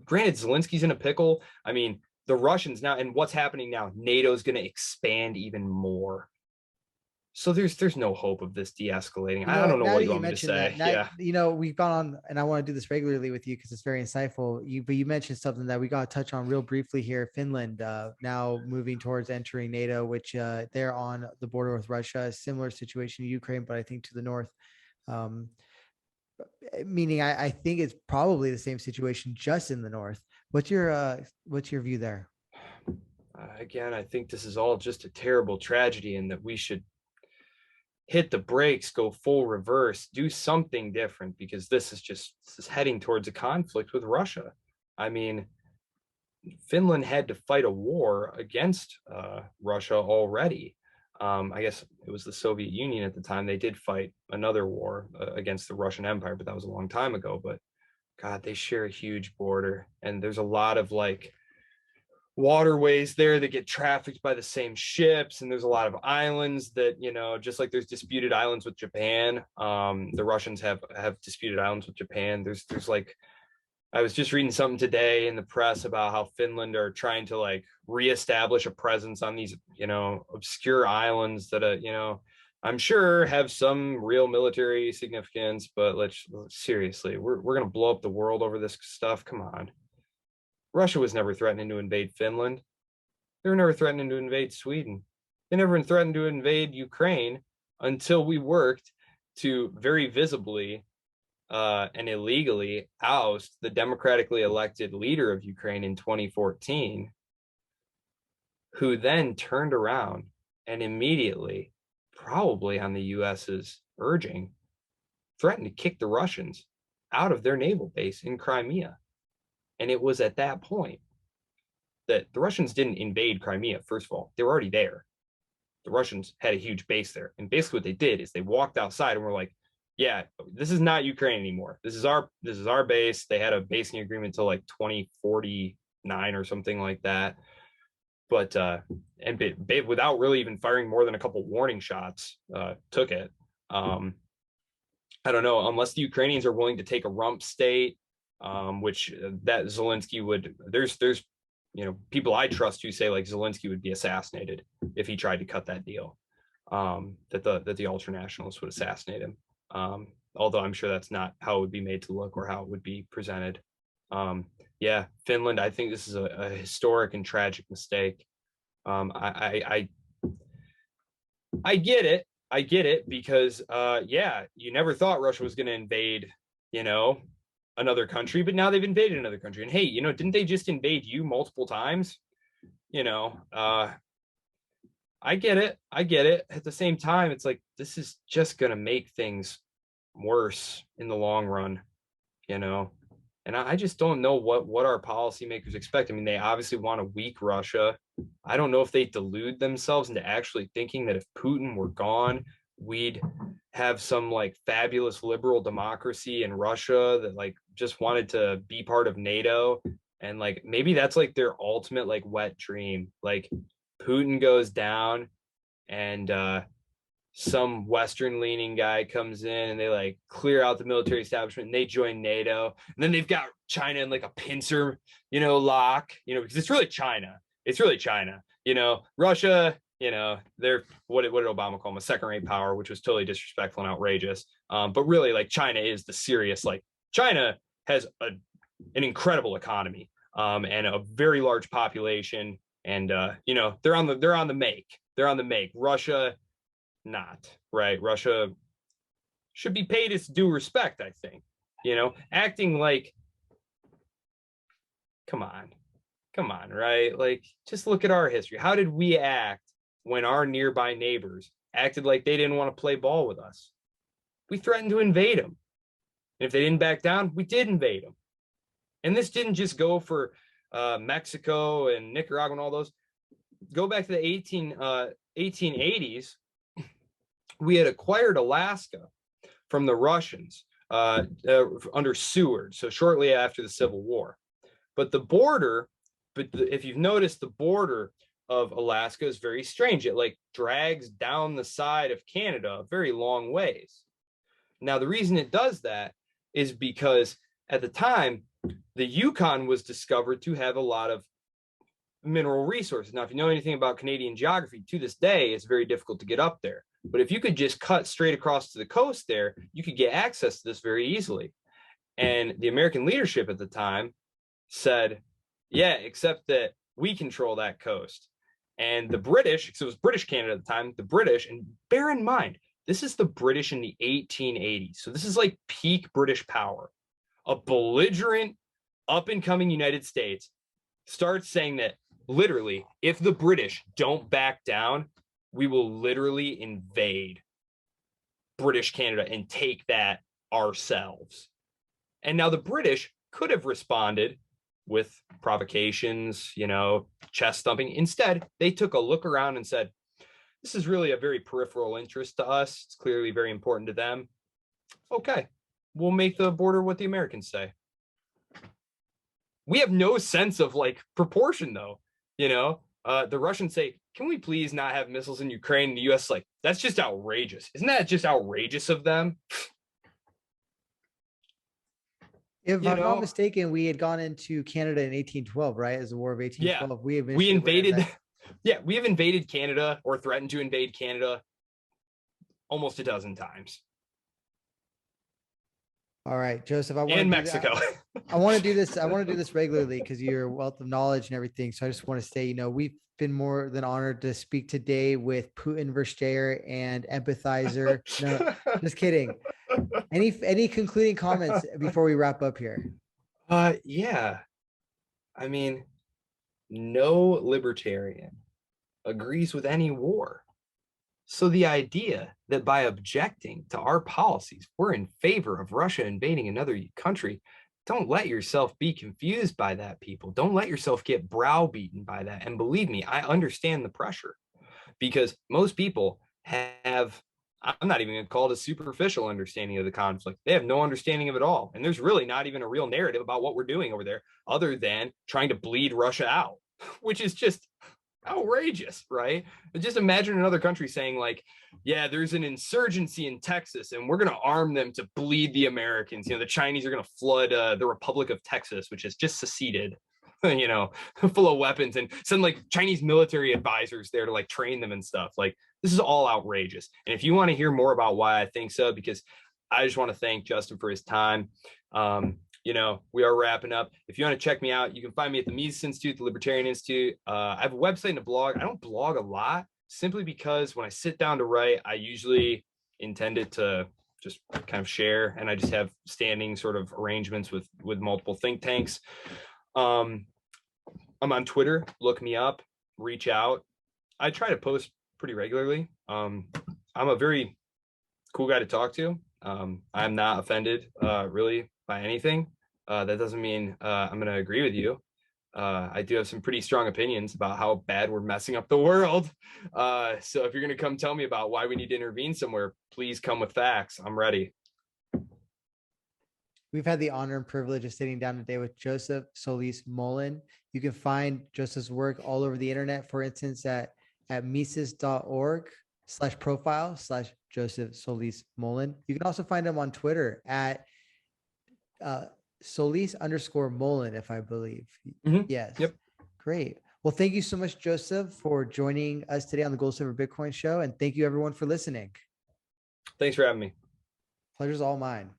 Speaker 2: granted, Zelensky's in a pickle. I mean, the Russians now, and what's happening now, NATO's going to expand even more. So there's no hope of this de-escalating. I don't know what you want me to say.
Speaker 1: We've gone on, and I want to do this regularly with you because it's very insightful. But you mentioned something that we got to touch on real briefly here. Finland now moving towards entering NATO, which they're on the border with Russia. A similar situation in Ukraine, but I think to the north. Meaning, I think it's probably the same situation, just in the north. What's your view there?
Speaker 2: Again, I think this is all just a terrible tragedy, and that we should hit the brakes, go full reverse, do something different, because this is heading towards a conflict with Russia. I mean, Finland had to fight a war against Russia already. I guess it was the Soviet Union at the time. They did fight another war against the Russian Empire, but that was a long time ago. But God, they share a huge border, and there's a lot of like waterways there that get trafficked by the same ships, and there's a lot of islands that, you know, just like there's disputed islands with Japan. The Russians have disputed islands with Japan. There's like, I was just reading something today in the press about how Finland are trying to like reestablish a presence on these, you know, obscure islands that you know, I'm sure have some real military significance, but let's seriously, we're gonna blow up the world over this stuff. Come on. Russia was never threatening to invade Finland. They were never threatening to invade Sweden. They never threatened to invade Ukraine until we worked to very visibly and illegally oust the democratically elected leader of Ukraine in 2014, who then turned around and immediately, probably on the US's urging, threatened to kick the Russians out of their naval base in Crimea. And it was at that point that the Russians didn't invade Crimea. First of all, they were already there. The Russians had a huge base there. And basically what they did is they walked outside and were like, yeah, this is not Ukraine anymore. This is our base. They had a basing agreement till like 2049 or something like that. But and without really even firing more than a couple warning shots, took it. I don't know, unless the Ukrainians are willing to take a rump state, which that Zelensky would. There's you know, people I trust who say like Zelensky would be assassinated if he tried to cut that deal. That the ultranationalists would assassinate him. Although I'm sure that's not how it would be made to look or how it would be presented. Yeah, Finland, I think this is a historic and tragic mistake. I get it. I get it because, yeah, you never thought Russia was going to invade, you know, another country, but now they've invaded another country. And hey, you know, didn't they just invade you multiple times? You know, I get it. I get it. At the same time, it's like, this is just going to make things worse in the long run, you know? And I just don't know what our policymakers expect. I mean, they obviously want to weak Russia. I don't know if they delude themselves into actually thinking that if Putin were gone, we'd have some like fabulous liberal democracy in Russia that like just wanted to be part of NATO. And like maybe that's like their ultimate like wet dream. Like Putin goes down and some Western leaning guy comes in and they like clear out the military establishment and they join NATO. And then they've got China in like a pincer, you know, lock, you know, because it's really China. It's really China, you know, Russia, you know, they're what did Obama call them, a second rate power, which was totally disrespectful and outrageous. But really like China is the serious, like China has an incredible economy and a very large population. And, you know, they're on the make. Russia, not right. Russia should be paid its due respect, I think, you know, acting like, come on, right? Like, just look at our history. How did we act when our nearby neighbors acted like they didn't want to play ball with us? We threatened to invade them. And if they didn't back down, we did invade them. And this didn't just go for Mexico and Nicaragua and all those. Go back to the 1880s. We had acquired Alaska from the Russians under Seward, so shortly after the Civil War. But the border, if you've noticed, the border of Alaska is very strange. It like drags down the side of Canada a very long ways. Now, the reason it does that is because at the time, the Yukon was discovered to have a lot of mineral resources. Now, if you know anything about Canadian geography, to this day, it's very difficult to get up there. But if you could just cut straight across to the coast there, you could get access to this very easily. And the American leadership at the time said, yeah, except that we control that coast. And the British, because it was British Canada at the time, the British, and bear in mind, This is the British in the 1880s. So this is like peak British power. A belligerent, up and coming United States starts saying that literally, if the British don't back down, we will literally invade British Canada and take that ourselves. And now the British could have responded with provocations, chest thumping. Instead, they took a look around and said, this is really a very peripheral interest to us. It's clearly very important to them. Okay, we'll make the border what the Americans say. We have no sense of like proportion though. The Russians say, can we please not have missiles in Ukraine? And the US like, that's just outrageous. Isn't that just outrageous of them?
Speaker 1: If I'm not mistaken, we had gone into Canada in 1812, right? As the War of 1812.
Speaker 2: Yeah, we invaded. Yeah, we have invaded Canada or threatened to invade Canada almost a dozen times.
Speaker 1: All right, Joseph.
Speaker 2: And Mexico.
Speaker 1: I want to do this. I want to do this regularly because you're a wealth of knowledge and everything. So I just want to say, we've been more than honored to speak today with Putin versteher and empathizer. No, just kidding. Any concluding comments before we wrap up here?
Speaker 2: Yeah. I mean, no libertarian agrees with any war. So the idea that by objecting to our policies, we're in favor of Russia invading another country, don't let yourself be confused by that, people. Don't let yourself get browbeaten by that. And believe me, I understand the pressure because most people have, I'm not even going to call it a superficial understanding of the conflict. They have no understanding of it all. And there's really not even a real narrative about what we're doing over there other than trying to bleed Russia out, which is just outrageous, right? But just imagine another country saying like, yeah, there's an insurgency in Texas and we're going to arm them to bleed the Americans. The Chinese are going to flood the Republic of Texas, which has just seceded, full of weapons, and send like Chinese military advisors there to like train them and stuff. Like, this is all outrageous. And if you want to hear more about why I think so, because I just want to thank Justin for his time. We are wrapping up. If you want to check me out, you can find me at the Mises Institute, the Libertarian Institute. I have a website and a blog. I don't blog a lot simply because when I sit down to write, I usually intend it to just kind of share, and I just have standing sort of arrangements with multiple think tanks. I'm on Twitter. Look me up, reach out. I try to post pretty regularly. I'm a very cool guy to talk to. I'm not offended really by anything. That doesn't mean I'm going to agree with you. I do have some pretty strong opinions about how bad we're messing up the world. So if you're going to come tell me about why we need to intervene somewhere, please come with facts. I'm ready.
Speaker 1: We've had the honor and privilege of sitting down today with Joseph Solis-Mullen. You can find Joseph's work all over the internet, for instance, at mises.org/profile/Joseph Solis-Mullen. You can also find him on Twitter at Solis_Mullen, if I believe.
Speaker 2: Mm-hmm.
Speaker 1: Yes.
Speaker 2: Yep.
Speaker 1: Great. Well, thank you so much, Joseph, for joining us today on the Gold Silver Bitcoin Show. And thank you everyone for listening.
Speaker 2: Thanks for having me.
Speaker 1: Pleasure's all mine.